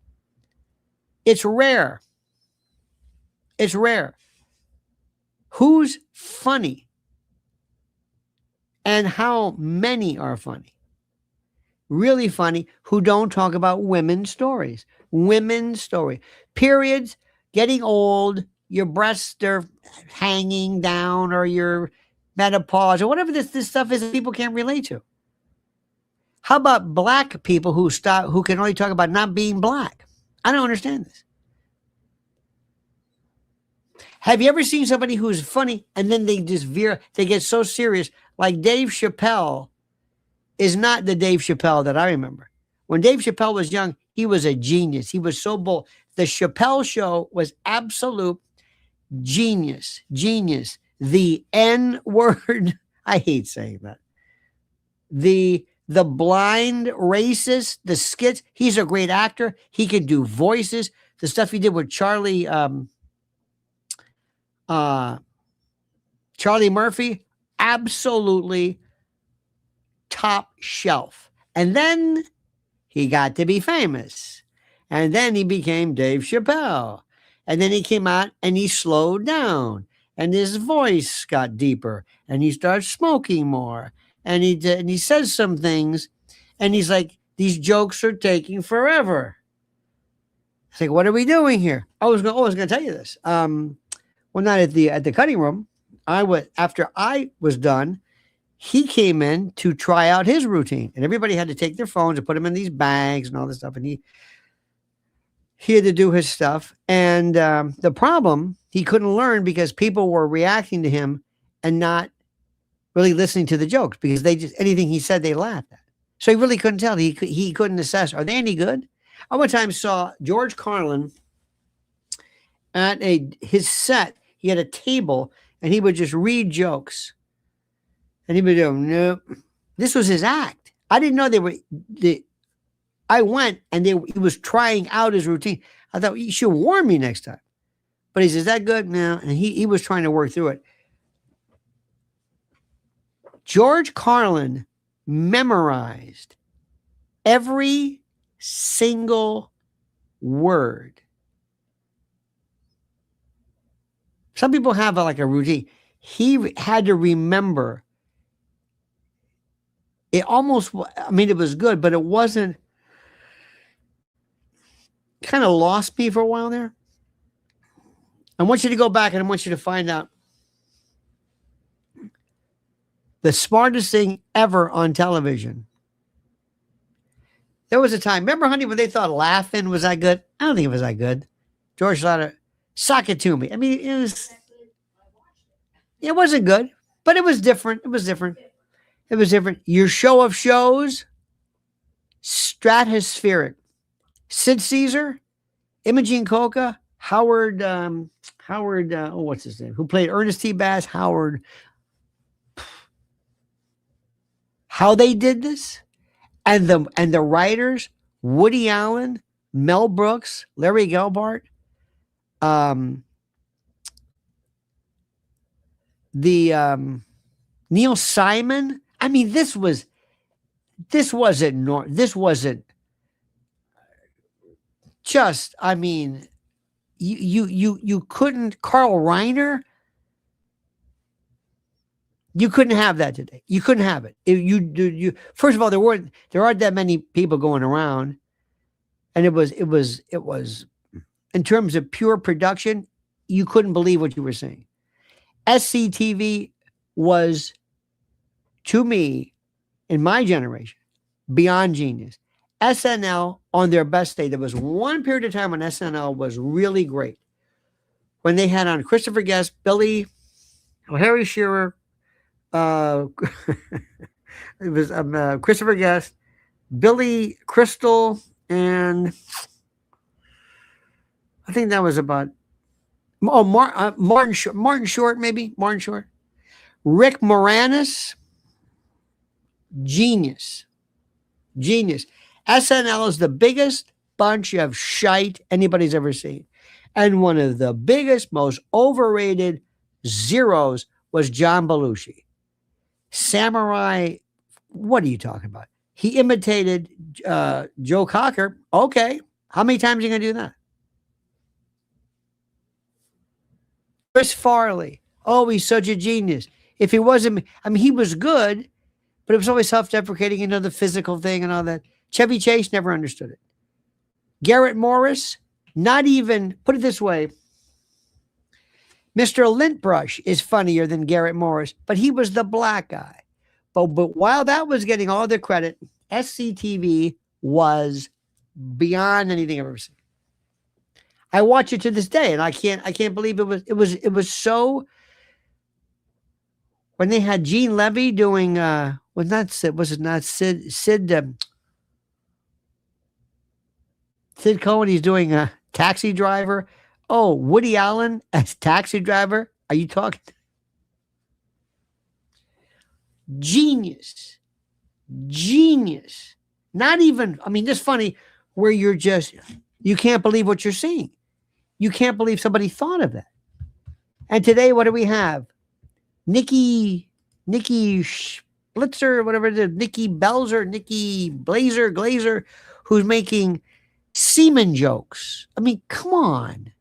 It's rare. It's rare. Who's funny? And how many are funny? Really funny, who don't talk about women's stories. Women's story. Periods, getting old, your breasts are hanging down, or your menopause, or whatever this stuff is that people can't relate to. How about black people who can only talk about not being black? I don't understand this. Have you ever seen somebody who's funny and then they just they get so serious? Like Dave Chappelle is not the Dave Chappelle that I remember. When Dave Chappelle was young, he was a genius. He was so bold. The Chappelle Show was absolute genius. Genius. The N word. I hate saying that. The blind racist, the skits. He's a great actor. He can do voices. The stuff he did with Charlie Murphy, absolutely top shelf. And then he got to be famous. And then he became Dave Chappelle. And then he came out and he slowed down. And his voice got deeper. And he started smoking more. And he says some things. And he's like, these jokes are taking forever. It's like, what are we doing here? I was going to tell you this. Well, not at the cutting room. After I was done, he came in to try out his routine, and everybody had to take their phones and put them in these bags and all this stuff. And he had to do his stuff. And the problem, he couldn't learn because people were reacting to him and not really listening to the jokes, because anything he said, they laughed at. So he really couldn't tell. He couldn't assess, are they any good? I one time saw George Carlin at his set. He had a table and he would just read jokes. And he would go, no. This was his act. I didn't know I went and he was trying out his routine. I thought, you should warn me next time. But he says, is that good? No. And he was trying to work through it. George Carlin memorized every single word. Some people have a routine. He had to remember. It almost, it was good, but it wasn't. Kind of lost me for a while there. I want you to go back and I want you to find out the smartest thing ever on television. There was a time, remember, honey, when they thought laughing was that good? I don't think it was that good. George Lauder, sock it to me. It wasn't good, but it was different. It was different. Your show of shows, stratospheric. Sid Caesar, Imogene Coca, Howard, what's his name? Who played Ernest T. Bass? Howard. How they did this, and the writers, Woody Allen, Mel Brooks, Larry Gelbart, Neil Simon. This wasn't just, you couldn't, Carl Reiner, you couldn't have that today. You couldn't have it. First of all, there aren't that many people going around. And it was, in terms of pure production, you couldn't believe what you were seeing. SCTV was, to me, in my generation, beyond genius. SNL on their best day. There was one period of time when SNL was really great. When they had on Christopher Guest, Billy, Harry Shearer, it was Christopher Guest, Billy Crystal, and I think that was about Martin Short, maybe Martin Short, Rick Moranis, genius. SNL is the biggest bunch of shite anybody's ever seen. And one of the biggest, most overrated zeros was John Belushi. Samurai, what are you talking about? He imitated Joe Cocker. Okay. How many times are you going to do that? Chris Farley. Oh, he's such a genius. If he wasn't, I mean, he was good, but it was always self-deprecating, you know, the physical thing and all that. Chevy Chase never understood it. Garrett Morris, not even, put it this way, Mr. Lintbrush is funnier than Garrett Morris, but he was the black guy. But while that was getting all the credit, SCTV was beyond anything I've ever seen. I watch it to this day, and I can't believe it was so. When they had Gene Levy doing Sid Cohen, he's doing a Taxi Driver. Oh, Woody Allen as Taxi Driver. Are you talking? Genius. Not even, I mean, just funny where you can't believe what you're seeing. You can't believe somebody thought of that. And today, what do we have? Nikki Blitzer, whatever it is, Nikki Belzer, Nikki Glazer, who's making semen jokes. I mean, come on.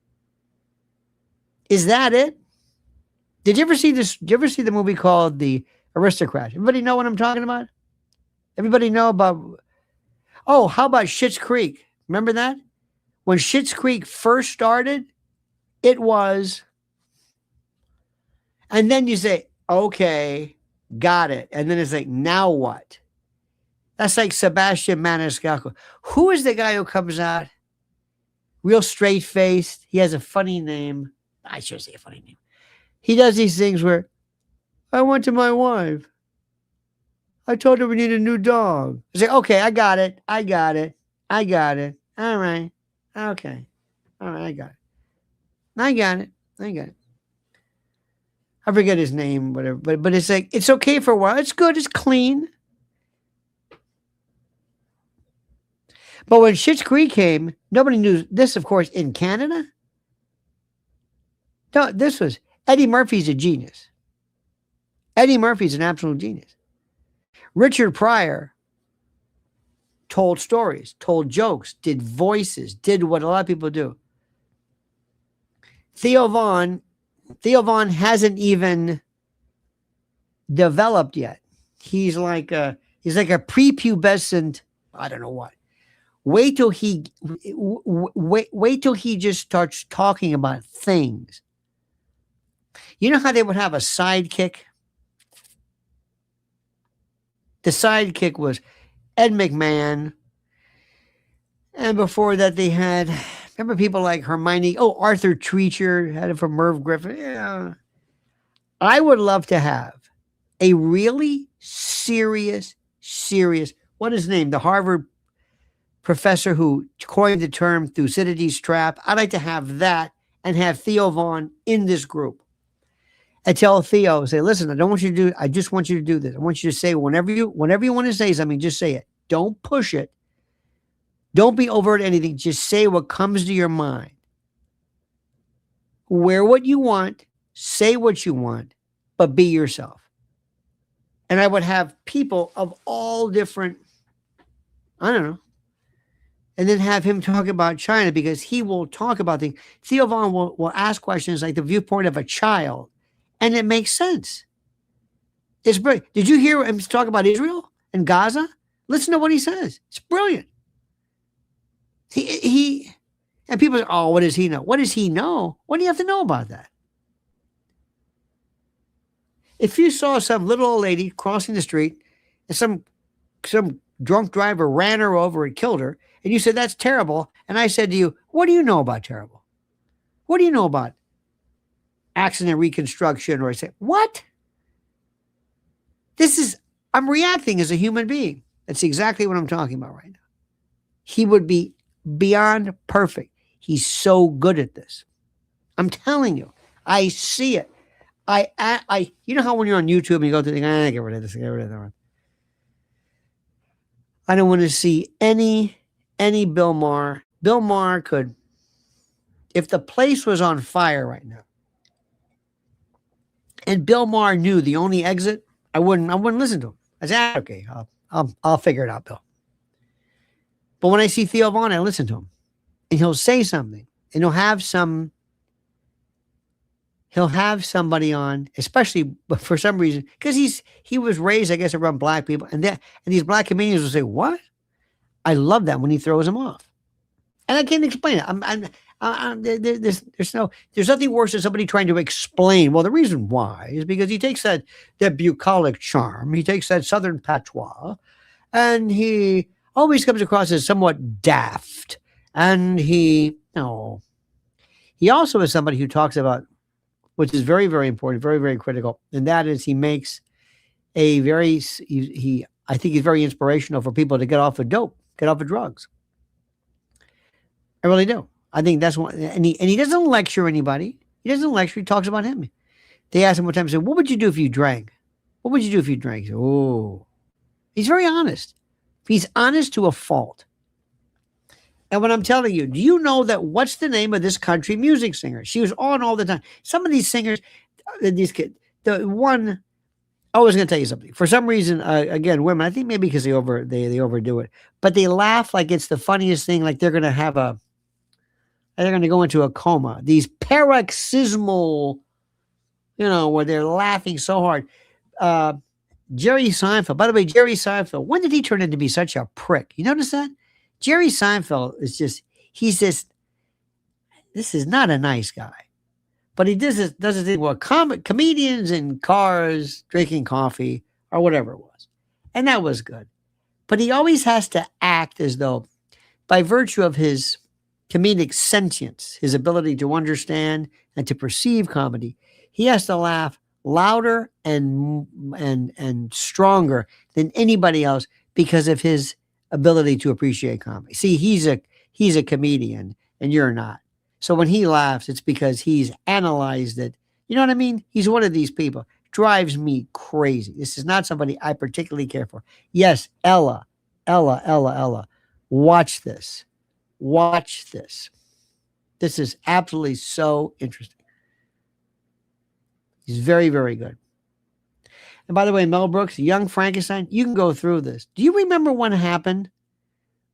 Is that it? Did you ever see this? Did you ever see the movie called The Aristocrat? Everybody know what I'm talking about? Everybody know about, oh, how about Schitt's Creek? Remember that? When Schitt's Creek first started, it was, and then you say, okay, got it. And then it's like, now what? That's like Sebastian Maniscalco. Who is the guy who comes out real straight-faced? He has a funny name. I should say a funny name. He does these things where, I went to my wife. I told her we need a new dog. I say, okay, I got it. All right. Okay. All right, I got it. I forget his name, whatever. But it's like, it's okay for a while. It's good. It's clean. But when Schitt's Creek came, nobody knew this, of course, in Canada. No, this was, Eddie Murphy's a genius. Eddie Murphy's an absolute genius. Richard Pryor told stories, told jokes, did voices, did what a lot of people do. Theo Vaughn hasn't even developed yet. He's like a prepubescent, I don't know what. Wait till he just starts talking about things. You know how they would have a sidekick? The sidekick was Ed McMahon. And before that, they had, remember people like Hermione? Oh, Arthur Treacher had it from Merv Griffin. Yeah. I would love to have a really serious, what is his name? The Harvard professor who coined the term Thucydides trap. I'd like to have that and have Theo Vaughn in this group. I tell Theo, say, listen, I just want you to do this. I want you to say whenever you want to say something, just say it. Don't push it. Don't be overt anything. Just say what comes to your mind. Wear what you want, say what you want, but be yourself. And I would have people of all different, I don't know, and then have him talk about China because he will talk about things. Theo Vaughn will ask questions like the viewpoint of a child. And it makes sense. It's brilliant. Did you hear him talk about Israel and Gaza? Listen to what he says. It's brilliant. He and people say, oh, what does he know? What does he know? What do you have to know about that? If you saw some little old lady crossing the street and some drunk driver ran her over and killed her, and you said, that's terrible. And I said to you, what do you know about terrible? What do you know about accident reconstruction? Or I say, what? I'm reacting as a human being. That's exactly what I'm talking about right now. He would be beyond perfect. He's so good at this. I'm telling you, I see it. You know how when you're on YouTube and you go through the get rid of this, get rid of that. I don't want to see any Bill Maher Bill Maher could, if the place was on fire right now, and Bill Maher knew the only exit, I wouldn't listen to him. I said, okay, I'll figure it out, Bill. But when I see Theo Vaughn, I listen to him, and he'll say something, and he'll have somebody on, especially for some reason, because he was raised, I guess, around black people, and these black comedians will say, "What?" I love that when he throws them off, and I can't explain it. There's nothing worse than somebody trying to explain. Well, the reason why is because he takes that bucolic charm, he takes that southern patois, and he always comes across as somewhat daft, and he also is somebody who talks about, which is very, very important, very, very critical. And that is, he makes I think he's very inspirational for people to get off of dope, get off of drugs. I really do. I think that's one, and he doesn't lecture anybody. He doesn't lecture. He talks about him. They asked him one time, said, "What would you do if you drank? What would you do if you drank?" He said, "Oh," he's very honest. He's honest to a fault. And when I'm telling you, do you know that what's the name of this country music singer? She was on all the time. Some of these singers, these kids, the one, I was going to tell you something. For some reason, again, women, I think maybe because they overdo it, but they laugh like it's the funniest thing, like they're going to go into a coma. These paroxysmal, where they're laughing so hard. Jerry Seinfeld, by the way, Jerry Seinfeld, when did he turn into be such a prick? You notice that? Jerry Seinfeld is this is not a nice guy, but he does this thing where comedians in cars drinking coffee or whatever it was. And that was good. But he always has to act as though, by virtue of his comedic sentience, his ability to understand and to perceive comedy, he has to laugh louder and stronger than anybody else because of his ability to appreciate comedy. See, he's a comedian and you're not. So when he laughs, it's because he's analyzed it. You know what I mean? He's one of these people. Drives me crazy. This is not somebody I particularly care for. Yes, Ella. Watch this. This is absolutely so interesting. He's very, very good. And by the way, Mel Brooks, Young Frankenstein, you can go through this. Do you remember what happened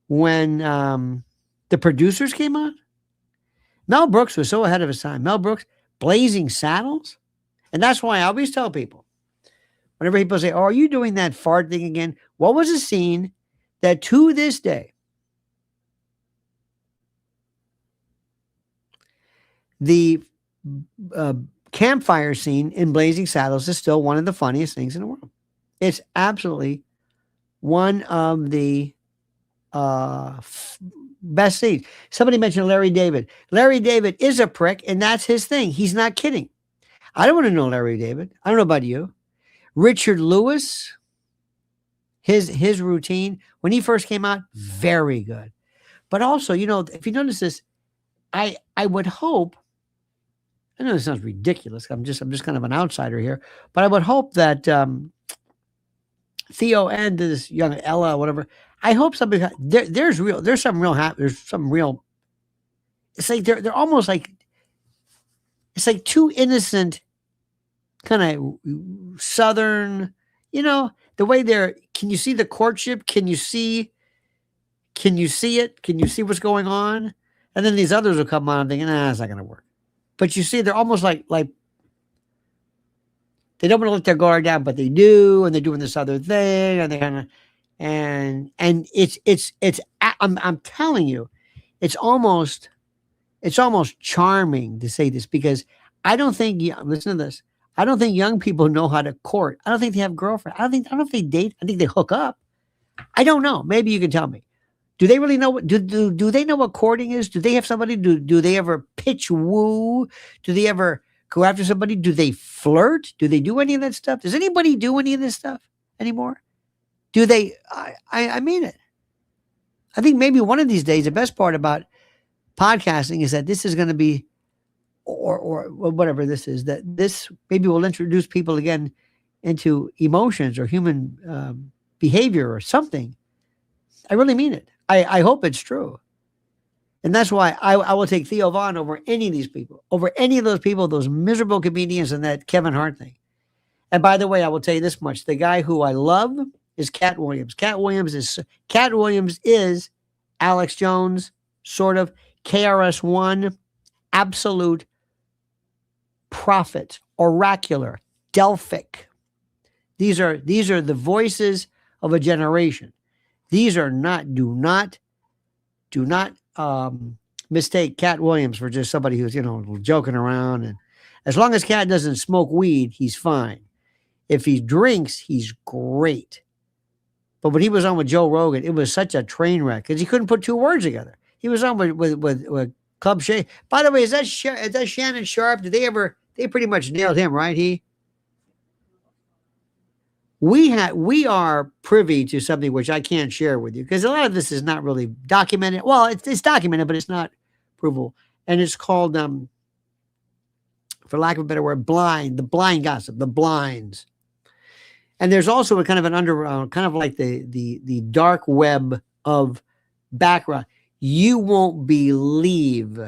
when the producers came on? Mel Brooks was so ahead of his time. Mel Brooks, Blazing Saddles. And that's why I always tell people, whenever people say, "Oh, are you doing that fart thing again?" What was a scene that to this day, the campfire scene in Blazing Saddles is still one of the funniest things in the world. It's absolutely one of the best scenes. Somebody mentioned Larry David. Larry David is a prick, and that's his thing. He's not kidding. I don't want to know Larry David. I don't know about you. Richard Lewis, his routine, when he first came out, very good. But also, if you notice this, I would hope, I know this sounds ridiculous. I'm just kind of an outsider here, but I would hope that Theo and this young Ella, whatever, I hope somebody there's some real. It's like they're almost like, it's like two innocent, kind of Southern, the way they're. Can you see the courtship? Can you see it? Can you see what's going on? And then these others will come on thinking, it's not going to work. But you see, they're almost like they don't want to let their guard down, but they do, and they're doing this other thing, and they're kind of, and it's. I'm telling you, it's almost charming to say this, because I don't think. Listen to this. I don't think young people know how to court. I don't think they have girlfriends. I don't know if they date. I think they hook up. I don't know. Maybe you can tell me. Do they really know what do they know what courting is? Do they have somebody? Do they ever pitch woo? Do they ever go after somebody? Do they flirt? Do they do any of that stuff? Does anybody do any of this stuff anymore? Do they? I mean it. I think maybe one of these days, the best part about podcasting is that this is going to be, or whatever this is, that this maybe will introduce people again into emotions or human behavior or something. I really mean it. I hope it's true. And that's why I will take Theo Vaughn over any of these people, over any of those people, those miserable comedians and that Kevin Hart thing. And by the way, I will tell you this much. The guy who I love is Cat Williams. Cat Williams is Alex Jones, sort of KRS-One, absolute prophet, oracular, Delphic. These are the voices of a generation. These are not, do not mistake Cat Williams for just somebody who's, joking around. And as long as Cat doesn't smoke weed, he's fine. If he drinks, he's great. But when he was on with Joe Rogan, it was such a train wreck because he couldn't put two words together. He was on with Club Shay. By the way, is that Shannon Sharp? They pretty much nailed him, right? We are privy to something which I can't share with you because a lot of this is not really documented. Well, it's documented, but it's not provable. And it's called, for lack of a better word, the blind gossip, the blinds. And there's also a kind of an underground, kind of like the dark web of background. You won't believe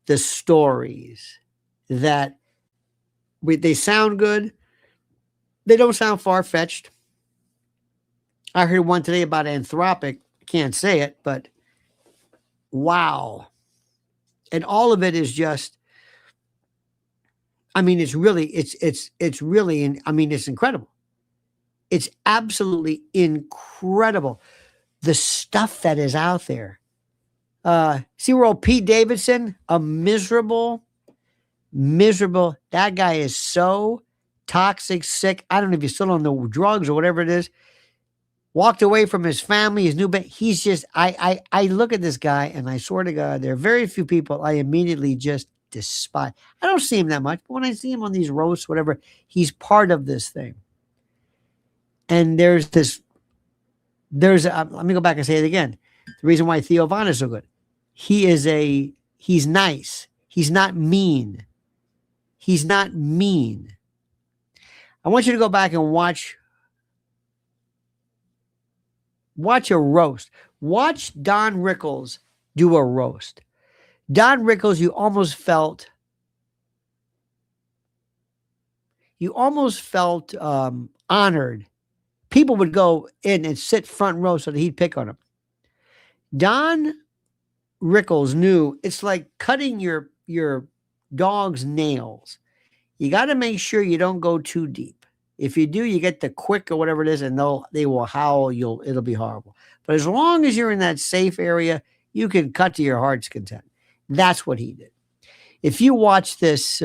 the stories that they sound good. They don't sound far-fetched. I heard one today about Anthropic. I can't say it, but wow. And all of it is just, it's really, it's incredible. It's absolutely incredible. The stuff that is out there. See where old Pete Davidson, a miserable, that guy is so toxic, sick. I don't know if he's still on the drugs or whatever it is. Walked away from his family, his new band. He's just, I look at this guy and I swear to God, there are very few people I immediately just despise. I don't see him that much, but when I see him on these roasts, whatever, he's part of this thing. And let me go back and say it again. The reason why Theo Vaughn is so good. He's nice. He's not mean. He's not mean. I want you to go back and watch a roast. Watch Don Rickles do a roast. Don Rickles, you almost felt honored. People would go in and sit front row so that he'd pick on them. Don Rickles knew it's like cutting your dog's nails. You got to make sure you don't go too deep. If you do, you get the quick or whatever it is, and they will howl. It'll be horrible. But as long as you're in that safe area, you can cut to your heart's content. That's what he did. If you watch this,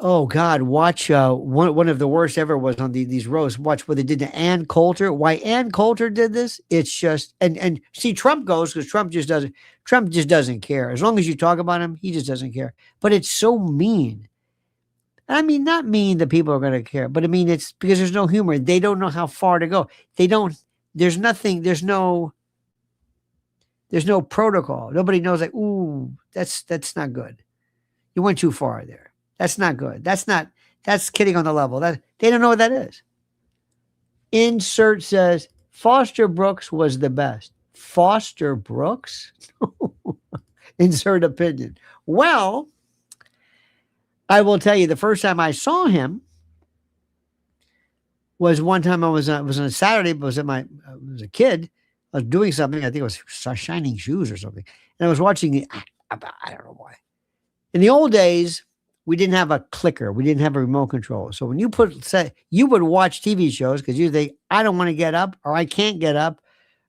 oh God, watch one of the worst ever was on these roasts. Watch what they did to Ann Coulter. Why Ann Coulter did this? It's just and see, Trump goes because Trump just doesn't care. As long as you talk about him, he just doesn't care. But it's so mean. Not mean that people are going to care, but it's because there's no humor. They don't know how far to go. There's no protocol. Nobody knows like, ooh, that's not good. You went too far there. That's not good. That's kidding on the level. They don't know what that is. Insert says Foster Brooks was the best. Foster Brooks? Insert opinion. Well, I will tell you, the first time I saw him was one time I was on a Saturday, but I was a kid. I was doing something. I think it was Shining Shoes or something. And I was watching I don't know why. In the old days, we didn't have a clicker. We didn't have a remote control. So when you would watch TV shows because you think, I don't want to get up or I can't get up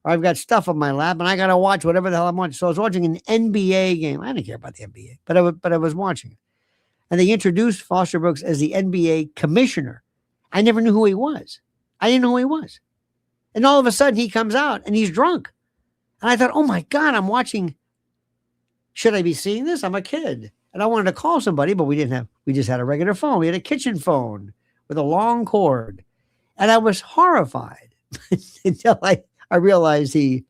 or I've got stuff on my lap and I got to watch whatever the hell I'm watching. So I was watching an NBA game. I didn't care about the NBA, but I was watching it. And they introduced Foster Brooks as the NBA commissioner. I never knew who he was. I didn't know who he was. And all of a sudden he comes out and he's drunk. And I thought, oh my God, I'm watching. Should I be seeing this? I'm a kid. And I wanted to call somebody, but we just had a regular phone. We had a kitchen phone with a long cord. And I was horrified until I realized he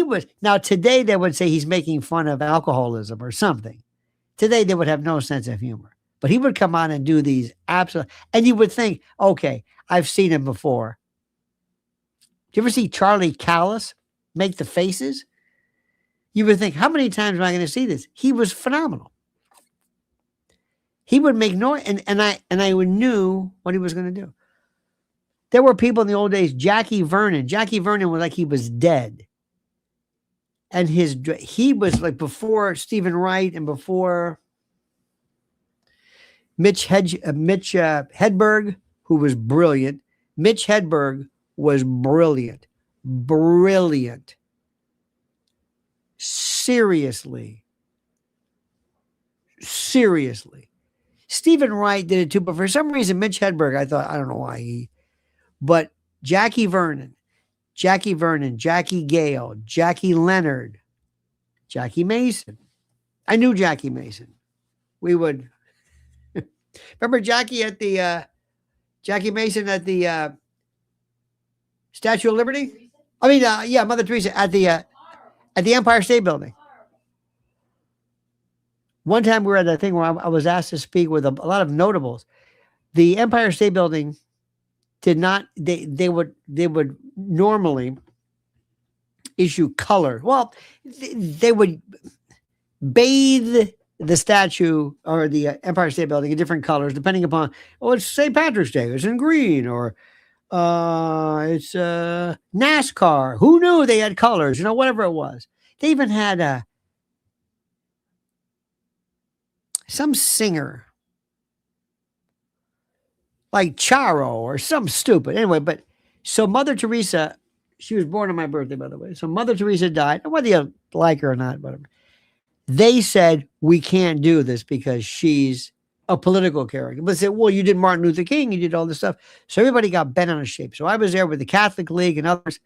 was. Now today they would say he's making fun of alcoholism or something. Today they would have no sense of humor. But he would come on and do these absolute, and you would think, okay, I've seen him before. you ever see Charlie Callis make the faces? You would think, how many times am I going to see this? He was phenomenal. He would make noise, and I knew what he was going to do. There were people in the old days, Jackie Vernon. Jackie Vernon was like he was dead. And he was like before Stephen Wright and before Mitch Hedberg, who was brilliant. Mitch Hedberg was brilliant. Brilliant. Seriously. Stephen Wright did it too, but for some reason, Mitch Hedberg, I don't know why but Jackie Vernon, Jackie Gale, Jackie Leonard, Jackie Mason. I knew Jackie Mason. We would remember Jackie Mason at the Statue of Liberty. I mean, Mother Teresa at the Empire State Building. One time we were at a thing where I was asked to speak with a lot of notables. The Empire State Building did not. They would normally issue color. Well, they would bathe the statue or the Empire State Building in different colors, depending upon, it's St. Patrick's Day, it's in green, or it's NASCAR. Who knew they had colors? Whatever it was. They even had some singer like Charo or some stupid. Anyway, but so Mother Teresa, she was born on my birthday, by the way. So Mother Teresa died, whether you like her or not, whatever. They said, we can't do this because she's a political character. But they said, well, you did Martin Luther King, you did all this stuff. So everybody got bent out of shape. So I was there with the Catholic League and others.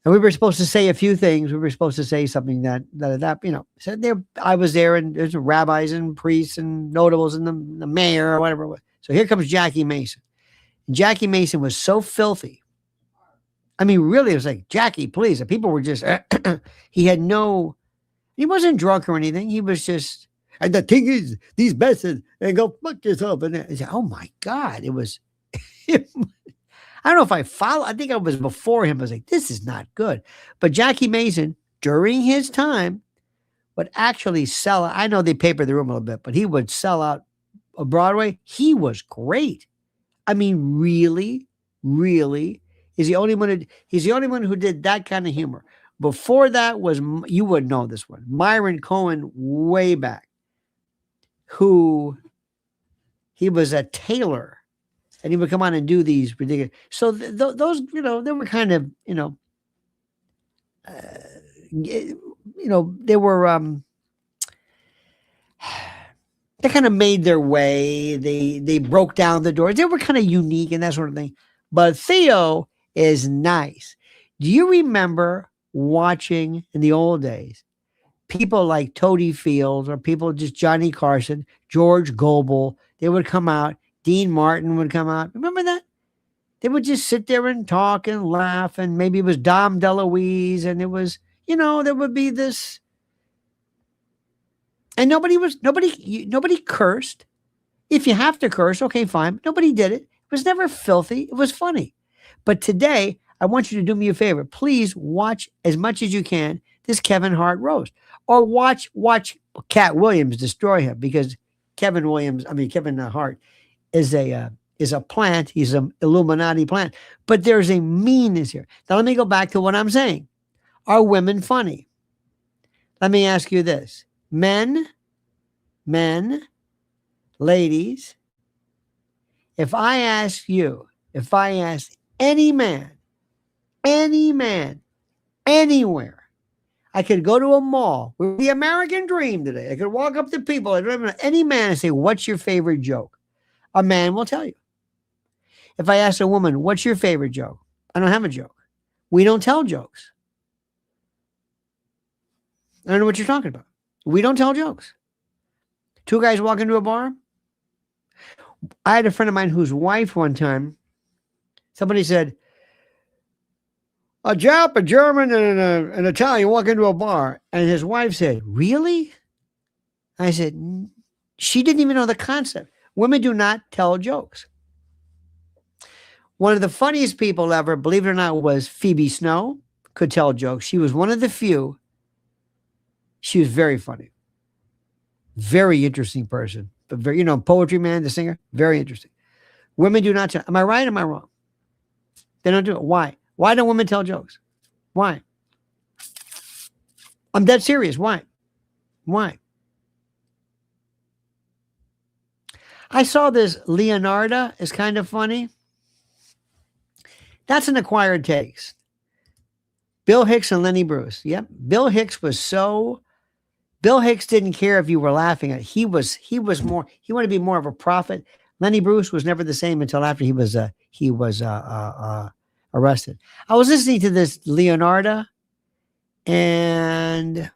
And we were supposed to say a few things. We were supposed to say something that. So there, I was there, and there's rabbis and priests and notables and the mayor or whatever it was. So here comes Jackie Mason. Jackie Mason was so filthy. I mean, really, it was like, Jackie, please. And people were just, he wasn't drunk or anything. He was just, and the thing is, these bastards, and go fuck yourself. And I said, oh my God, it was, I don't know if I follow. I think I was before him. I was like, this is not good. But Jackie Mason, during his time, would actually sell out. I know they papered the room a little bit, but he would sell out a Broadway. He was great. I mean, really, he's the only one who did that kind of humor. Before that was, you would know this one, Myron Cohen, way back, who he was a tailor. And he would come on and do these ridiculous. So those, they were kind of, they were, they kind of made their way. They broke down the doors. They were kind of unique and that sort of thing. But Theo is nice. Do you remember watching in the old days people like Toady Fields or people just Johnny Carson, George Goebel? They would come out. Dean Martin would come out. Remember that? They would just sit there and talk and laugh, and maybe it was Dom DeLuise, and it was, there would be this, and nobody cursed. If you have to curse, okay, fine. Nobody did it. It was never filthy. It was funny. But today, I want you to do me a favor. Please watch as much as you can this Kevin Hart roast, or watch Cat Williams destroy him, because Kevin Hart is a plant. He's an Illuminati plant. But there's a meanness here. Now, let me go back to what I'm saying. Are women funny? Let me ask you this. Men, ladies, if I ask any man, anywhere, I could go to a mall with the American dream today. I could walk up to people, any man, and say, what's your favorite joke? A man will tell you. If I ask a woman, what's your favorite joke? I don't have a joke. We don't tell jokes. I don't know what you're talking about. We don't tell jokes. Two guys walk into a bar. I had a friend of mine whose wife one time, somebody said, a Jap, a German, and an Italian walk into a bar. And his wife said, really? I said, she didn't even know the concept. Women do not tell jokes. One of the funniest people ever, believe it or not, was Phoebe Snow. Could tell jokes. She was one of the few. She was very funny. Very interesting person. But very, Poetry Man, the singer, very interesting. Women do not tell. Am I right or am I wrong? They don't do it. Why? Why don't women tell jokes? Why? I'm dead serious. Why? Why? I saw this Leonarda is kind of funny. That's an acquired taste. Bill Hicks and Lenny Bruce. Yep. Bill Hicks didn't care if you were laughing at it. He wanted to be more of a prophet. Lenny Bruce was never the same until after he was arrested. I was listening to this Leonarda, and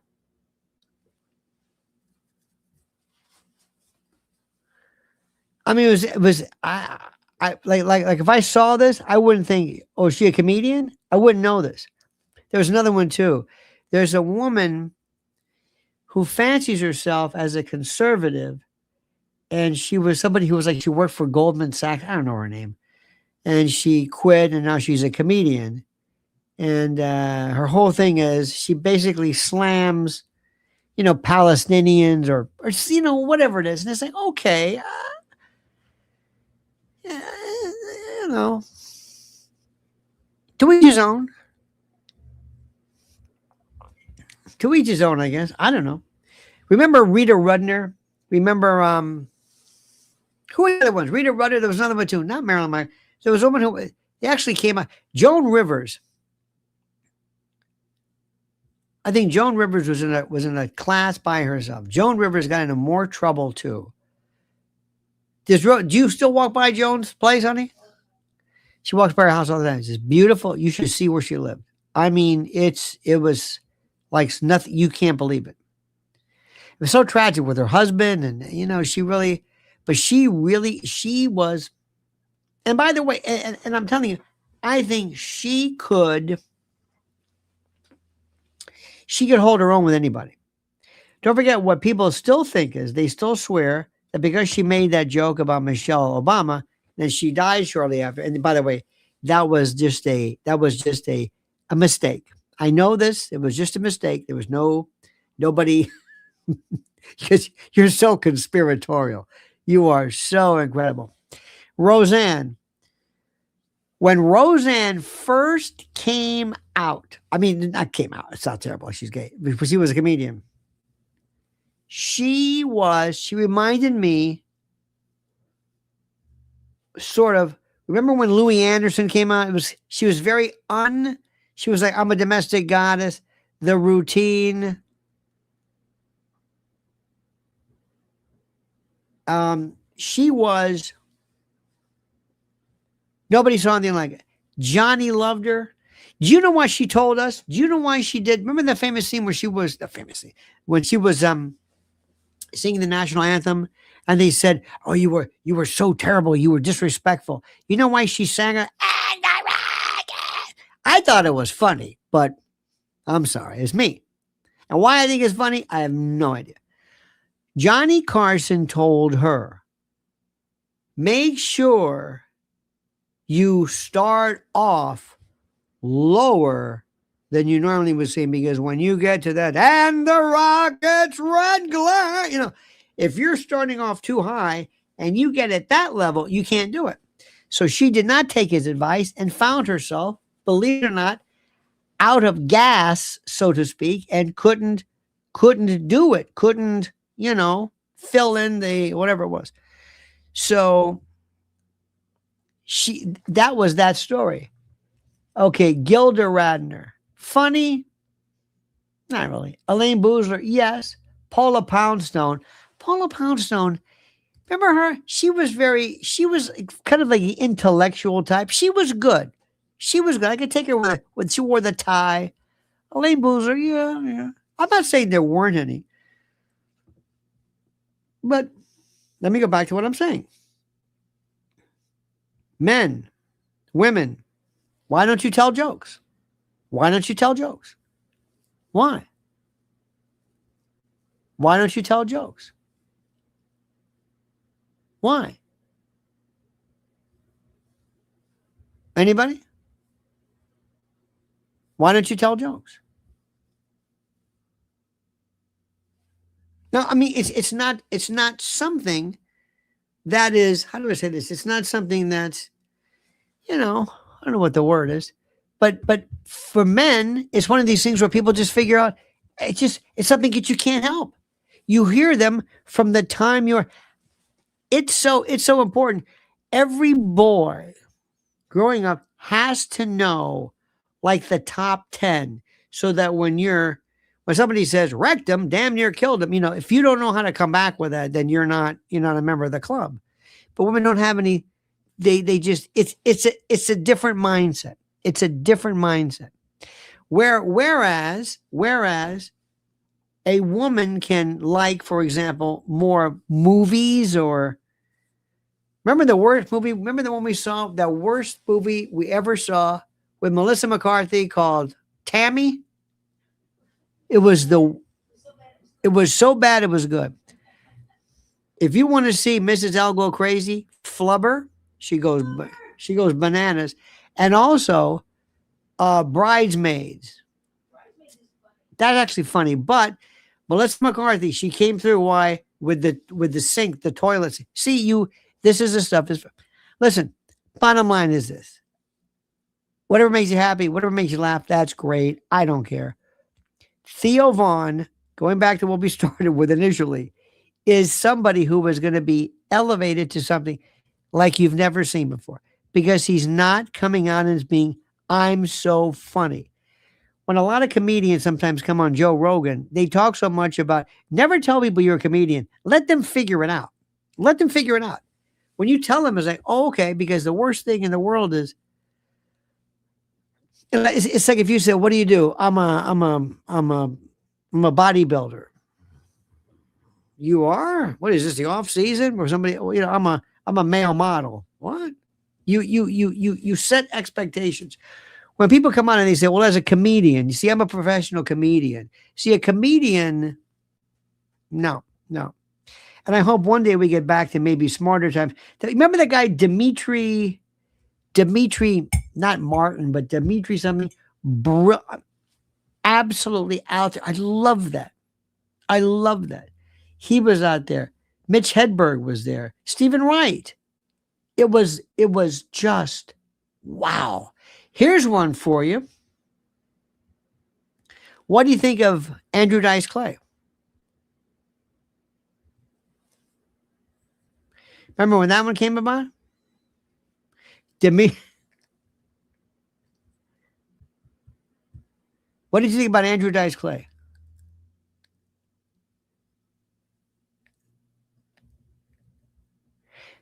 I mean, like if I saw this, I wouldn't think, oh, is she a comedian? I wouldn't know this. There's another one too. There's a woman who fancies herself as a conservative, and she was somebody who was like, she worked for Goldman Sachs. I don't know her name. And she quit, and now she's a comedian. And her whole thing is she basically slams, Palestinians or whatever it is. And it's like, okay, to each his own. To each his own, I guess. I don't know. Remember Rita Rudner? Remember who are the other ones? Rita Rudner. There was another one too. Not Marilyn Monroe. There was a woman who they actually came out. Joan Rivers. I think Joan Rivers was in a class by herself. Joan Rivers got into more trouble too. Do you still walk by Joan's place, honey? She walks by her house all the time. It's just beautiful. You should see where she lived. I mean, it was like nothing. You can't believe it. It was so tragic with her husband, and she was. And by the way, and I'm telling you, I think she could hold her own with anybody. Don't forget what people still think is they still swear that because she made that joke about Michelle Obama, then she died shortly after. And by the way, that was just a mistake. I know this. It was just a mistake. There was nobody because you're so conspiratorial. You are so incredible. Roseanne. When Roseanne first came out, I mean, not came out, it's not terrible, she's gay, because she was a comedian. She reminded me sort of, remember when Louis Anderson came out? She was very she was like, I'm a domestic goddess, The Routine. She was, nobody saw anything like it. Johnny loved her. Do you know why she told us? Do you know why she did? Remember the famous scene where she was when she was singing the national anthem, and they said, "Oh, you were so terrible. You were disrespectful." You know why she sang it? I thought it was funny, but I'm sorry, it's me. And why I think it's funny, I have no idea. Johnny Carson told her, make sure you start off lower than you normally would sing, because when you get to that, and the rocket's red glare, if you're starting off too high and you get at that level, you can't do it. So she did not take his advice and found herself, believe it or not, out of gas, so to speak, and couldn't do it, couldn't, fill in the whatever it was. So that was that story. Okay, Gilda Radner. Funny? Not really. Elaine Boozler, yes. Paula Poundstone. Remember her? She was kind of like the intellectual type. She was good. I could take her when she wore the tie. Elaine Boozler, yeah. I'm not saying there weren't any. But let me go back to what I'm saying. Men, women, why don't you tell jokes? Why don't you tell jokes? Why? Why don't you tell jokes? Why? Anybody? Why don't you tell jokes? No, I mean it's not something that is, how do I say this? It's not something that's, I don't know what the word is, but for men, it's one of these things where people just figure out it's something that you can't help. You hear them from the time you're. It's so important. Every boy growing up has to know like the top 10 so that when somebody says wrecked him, damn near killed him, if you don't know how to come back with that, then you're not a member of the club. But women don't have any. They just it's a different mindset. It's a different mindset. Whereas a woman can like, for example, more movies or remember the worst movie? Remember the one we saw, the worst movie we ever saw with Melissa McCarthy called Tammy? It was so bad it was good. If you want to see Mrs. L go crazy, flubber, she goes bananas. And also Bridesmaids. That's actually funny, but Melissa McCarthy, she came through with the sink, the toilets. See, this is the stuff. Listen, bottom line is this. Whatever makes you happy, whatever makes you laugh, that's great. I don't care. Theo Vaughn, going back to what we started with initially, is somebody who was going to be elevated to something like you've never seen before because he's not coming on as being, I'm so funny. When a lot of comedians sometimes come on Joe Rogan, they talk so much about never tell people you're a comedian. Let them figure it out. Let them figure it out. When you tell them, it's like, oh, okay, because the worst thing in the world is, it's like if you say, what do you do? I'm a bodybuilder. You are? What is this? The off season or somebody? I'm a male model. What? You set expectations. When people come on and they say, well, as a comedian, you see, I'm a professional comedian. See, a comedian, no. And I hope one day we get back to maybe smarter times. Remember the guy, Dimitri, not Martin, but Dimitri something? Absolutely out there. I love that. He was out there. Mitch Hedberg was there. Stephen Wright. It was just, wow. Here's one for you. What do you think of Andrew Dice Clay? Remember when that one came about? What did you think about Andrew Dice Clay?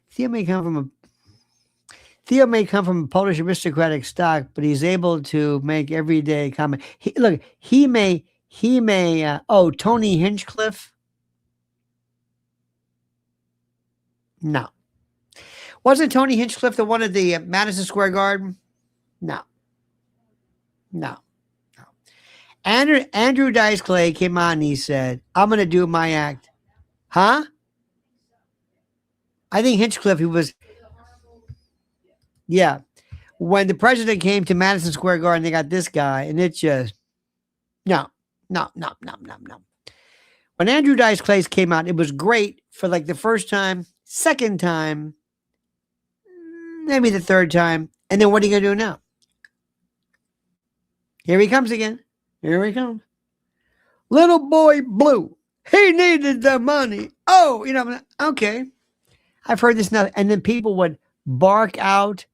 Theo may come from a Polish aristocratic stock, but he's able to make everyday comment. He may, Tony Hinchcliffe. No. Wasn't Tony Hinchcliffe the one at the Madison Square Garden? No. Andrew Dice Clay came on and he said, I'm going to do my act. Huh? I think Hinchcliffe, he was, yeah. When the president came to Madison Square Garden, they got this guy, and it's just, no. When Andrew Dice Clay came out, it was great for like the first time, second time, maybe the third time. And then what are you going to do now? Here he comes again. Here he comes. Little boy blue. He needed the money. Oh, okay. I've heard this now. And then people would bark out.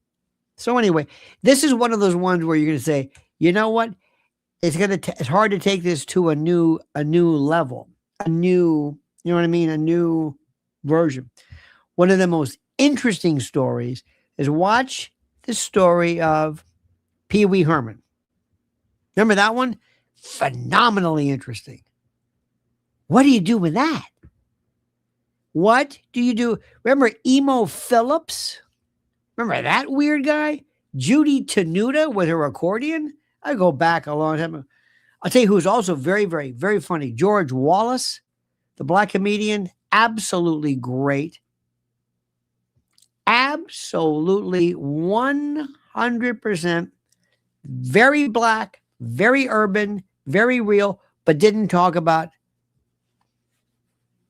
So anyway, this is one of those ones where you're going to say, you know what? It's hard to take this to a new level, a new version. One of the most interesting stories is watch the story of Pee Wee Herman. Remember that one? Phenomenally interesting. What do you do with that? What do you do? Remember Emo Phillips? Remember that weird guy? Judy Tenuta with her accordion? I go back a long time. I'll tell you who's also very, very, very funny. George Wallace, the black comedian. Absolutely great. Absolutely 100% 100% very black, very urban, very real, but didn't talk about.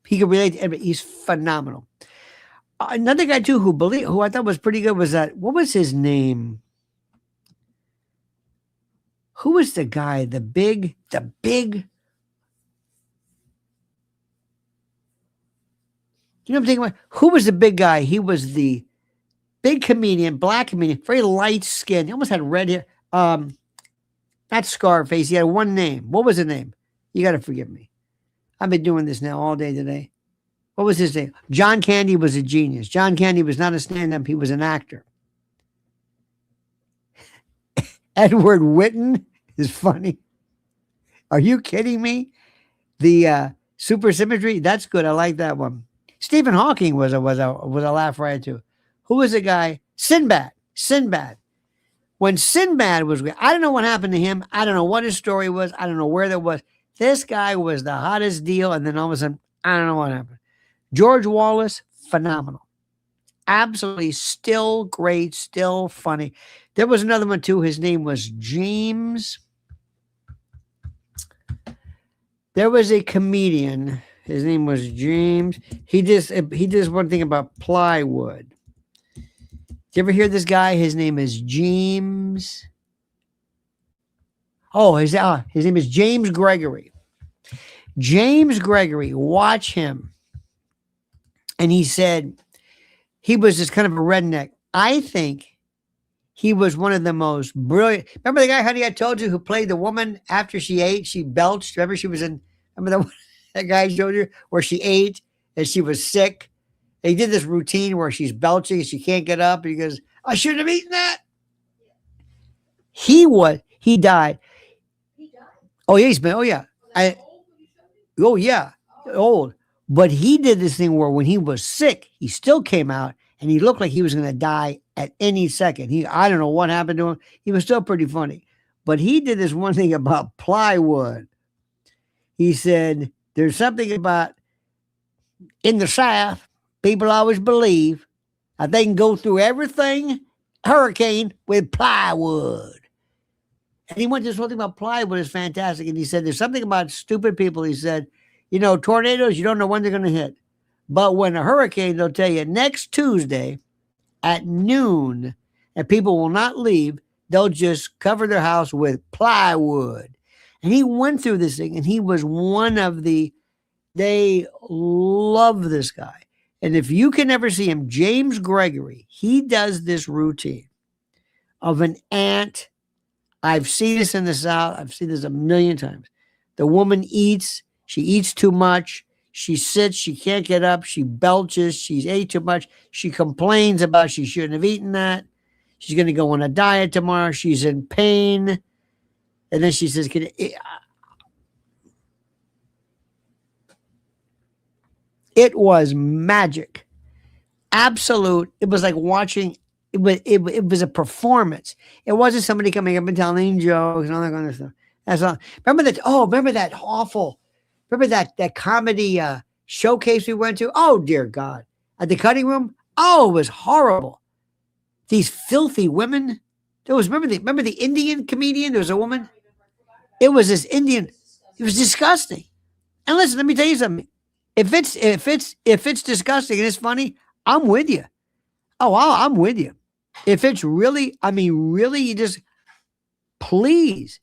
He could relate to everybody. He's phenomenal. Another guy too who I thought was pretty good was that, what was his name? Who was the guy? The big. You know what I'm thinking about? Who was the big guy? He was the big comedian, black comedian, very light skinned. He almost had red hair. Not Scarface. He had one name. What was the name? You got to forgive me. I've been doing this now all day today. What was his name? John Candy was a genius. John Candy was not a stand-up. He was an actor. Edward Whitten is funny. Are you kidding me? The supersymmetry, that's good. I like that one. Stephen Hawking was a laugh riot too. Who was the guy? Sinbad. When Sinbad was, I don't know what happened to him. I don't know what his story was. I don't know where that was. This guy was the hottest deal, and then all of a sudden, I don't know what happened. George Wallace, phenomenal. Absolutely still great, still funny. There was another one too. His name was James. There was a comedian. His name was James. He did one thing about plywood. Did you ever hear this guy? His name is James. Oh, his name is James Gregory. James Gregory, watch him. And he said he was just kind of a redneck. I think he was one of the most brilliant. Remember the guy, honey, I told you, who played the woman after she ate? She belched. Remember she was in, remember that guy I showed you where she ate and she was sick? He did this routine where she's belching and she can't get up. And he goes, I shouldn't have eaten that. He died. Oh, yeah, he's been, oh, yeah. Old. But he did this thing where when he was sick, he still came out and he looked like he was going to die at any second. I don't know what happened to him. He was still pretty funny. But he did this one thing about plywood. He said, there's something about in the South, people always believe that they can go through everything, hurricane, with plywood. And he went to this whole thing about plywood is fantastic. And he said, there's something about stupid people. He said, tornadoes, you don't know when they're going to hit. But when a hurricane, they'll tell you next Tuesday at noon, and people will not leave. They'll just cover their house with plywood. And he went through this thing, and he was one of they love this guy. And if you can ever see him, James Gregory, he does this routine of an ant. I've seen this in the South. I've seen this a million times. The woman eats. She eats too much. She sits. She can't get up. She belches. She's ate too much. She complains about she shouldn't have eaten that. She's going to go on a diet tomorrow. She's in pain. And then she says, it was magic. Absolute. It was like watching. It was a performance. It wasn't somebody coming up and telling jokes and all that kind of stuff. That's all. Remember that awful. Remember that comedy showcase we went to? Oh, dear God. At the cutting room? Oh, it was horrible. These filthy women. Remember the Indian comedian? There was a woman. It was this Indian. It was disgusting. And listen, let me tell you something. If it's disgusting and it's funny, I'm with you. Oh, I'm with you. If it's really, you just, please.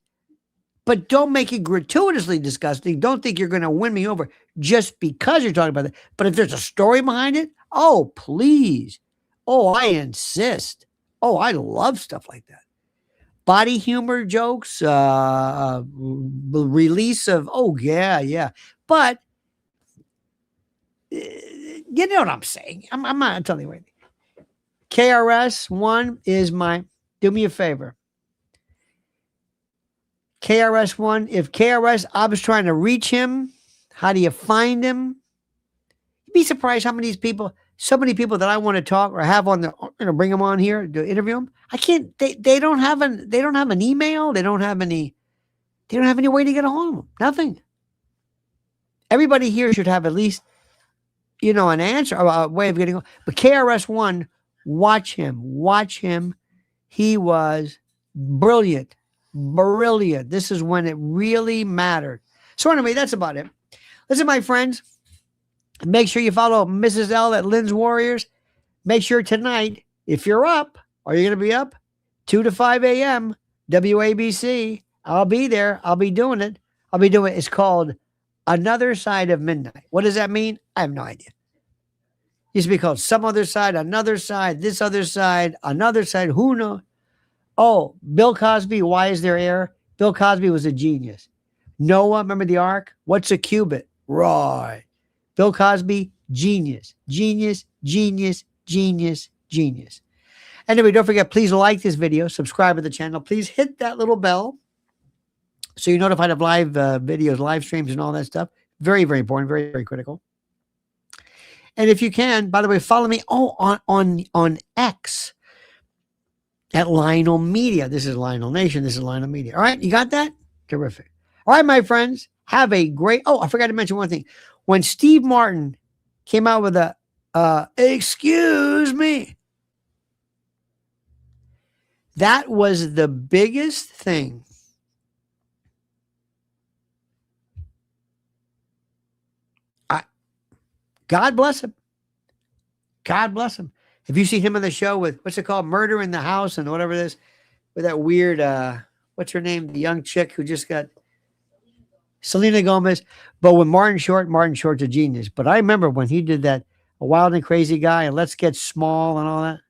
But don't make it gratuitously disgusting. Don't think you're going to win me over just because you're talking about it. But if there's a story behind it, oh, please. Oh, I insist. Oh, I love stuff like that. Body humor jokes, release of, oh, yeah. But, you know what I'm saying. I'm not telling you anything. KRS-One is do me a favor. KRS-One, if I was trying to reach him, how do you find him? You'd be surprised how many people that I want to talk or have on bring them on here to interview them. I can't, they don't have an email. They don't have any way to get a hold of them. Nothing. Everybody here should have at least, an answer, a way of getting on. But KRS-One, watch him. He was brilliant. Brilliant. This is when it really mattered. So anyway, that's about it. Listen, my friends, make sure you follow Mrs. L at Lynn's Warriors. Make sure tonight, if you're up, are you going to be up? 2 to 5 a.m., WABC. I'll be there. I'll be doing it. It's called Another Side of Midnight. What does that mean? I have no idea. It used to be called Some Other Side, Another Side, This Other Side, Another Side. Who knows? Oh, Bill Cosby, Why Is There Air? Bill Cosby was a genius. Noah, remember the ark? What's a cubit? Right. Bill Cosby, genius. Genius, genius, genius, genius. Anyway, don't forget, please like this video, subscribe to the channel. Please hit that little bell so you're notified of live videos, live streams, and all that stuff. Very, very important, very, very critical. And if you can, by the way, follow me on X at Lionel Media. This is Lionel Nation. This is Lionel Media. All right, you got that? Terrific. All right, my friends, have a great... Oh, I forgot to mention one thing. When Steve Martin came out with a, excuse me, that was the biggest thing. God bless him. God bless him. Have you seen him on the show with, what's it called? Murder in the House and whatever it is? With that weird, what's her name? The young chick who just got... Selena Gomez. But with Martin Short's a genius. But I remember when he did that, A Wild and Crazy Guy, and Let's Get Small and all that.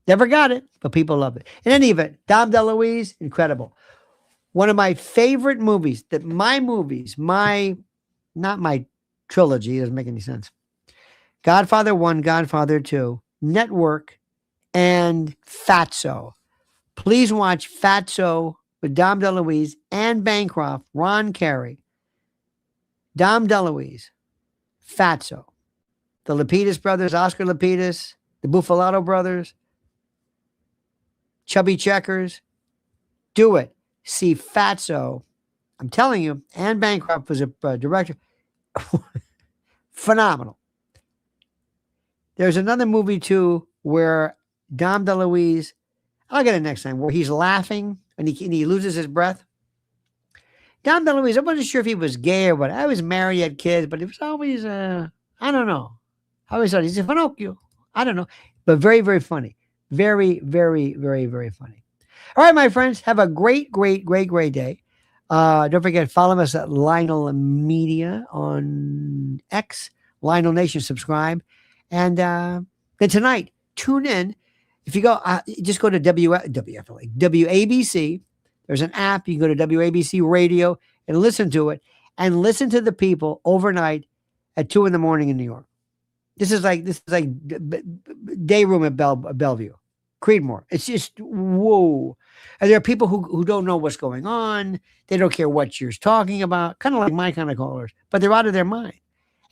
Never got it, but people love it. In any event, Dom DeLuise, incredible. One of my favorite movies, not my trilogy, doesn't make any sense. Godfather 1, Godfather 2, Network, and Fatso. Please watch Fatso with Dom DeLuise, Anne Bancroft, Ron Carey, Dom DeLuise, Fatso, the Lapidus brothers, Oscar Lapidus, the Buffalato brothers, Chubby Checkers. Do it. See Fatso. I'm telling you, Anne Bancroft was a director. Phenomenal. There's another movie too where Dom DeLuise, I'll get it next time, where he's laughing and he loses his breath. Dom DeLuise, I wasn't sure if he was gay or what. I was married, had kids, but it was always, I don't know. I always thought he's a Pinocchio. I don't know. But very, very funny. Very, very, very, very funny. All right, my friends, have a great, great, great, great day. Don't forget, follow us at Lionel Media on X, Lionel Nation, subscribe. And then tonight, tune in. If you go, just go to WABC. There's an app. You can go to WABC Radio and listen to it. And listen to the people overnight at 2 a.m. in New York. This is like day room at Bellevue. Creedmoor. It's just, whoa. And there are people who don't know what's going on. They don't care what you're talking about. Kind of like my kind of callers. But they're out of their mind.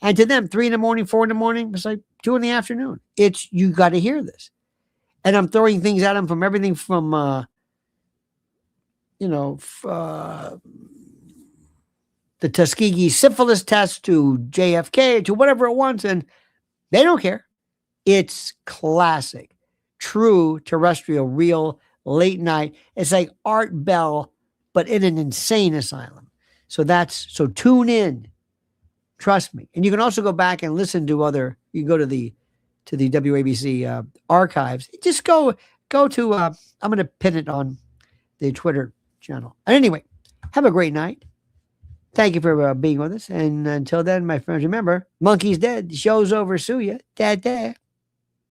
And to them, 3 a.m, 4 a.m, it's like 2 p.m. It's, you got to hear this. And I'm throwing things at them from everything from, the Tuskegee syphilis test to JFK to whatever it wants. And they don't care. It's classic. True terrestrial, real, late night. It's like Art Bell, but in an insane asylum. So tune in. Trust me. And you can also go back and listen to you can go to the WABC archives. Just go to, I'm going to pin it on the Twitter channel. And anyway, have a great night. Thank you for being with us. And until then, my friends, remember, monkey's dead. The show's over. Sue ya. Dad.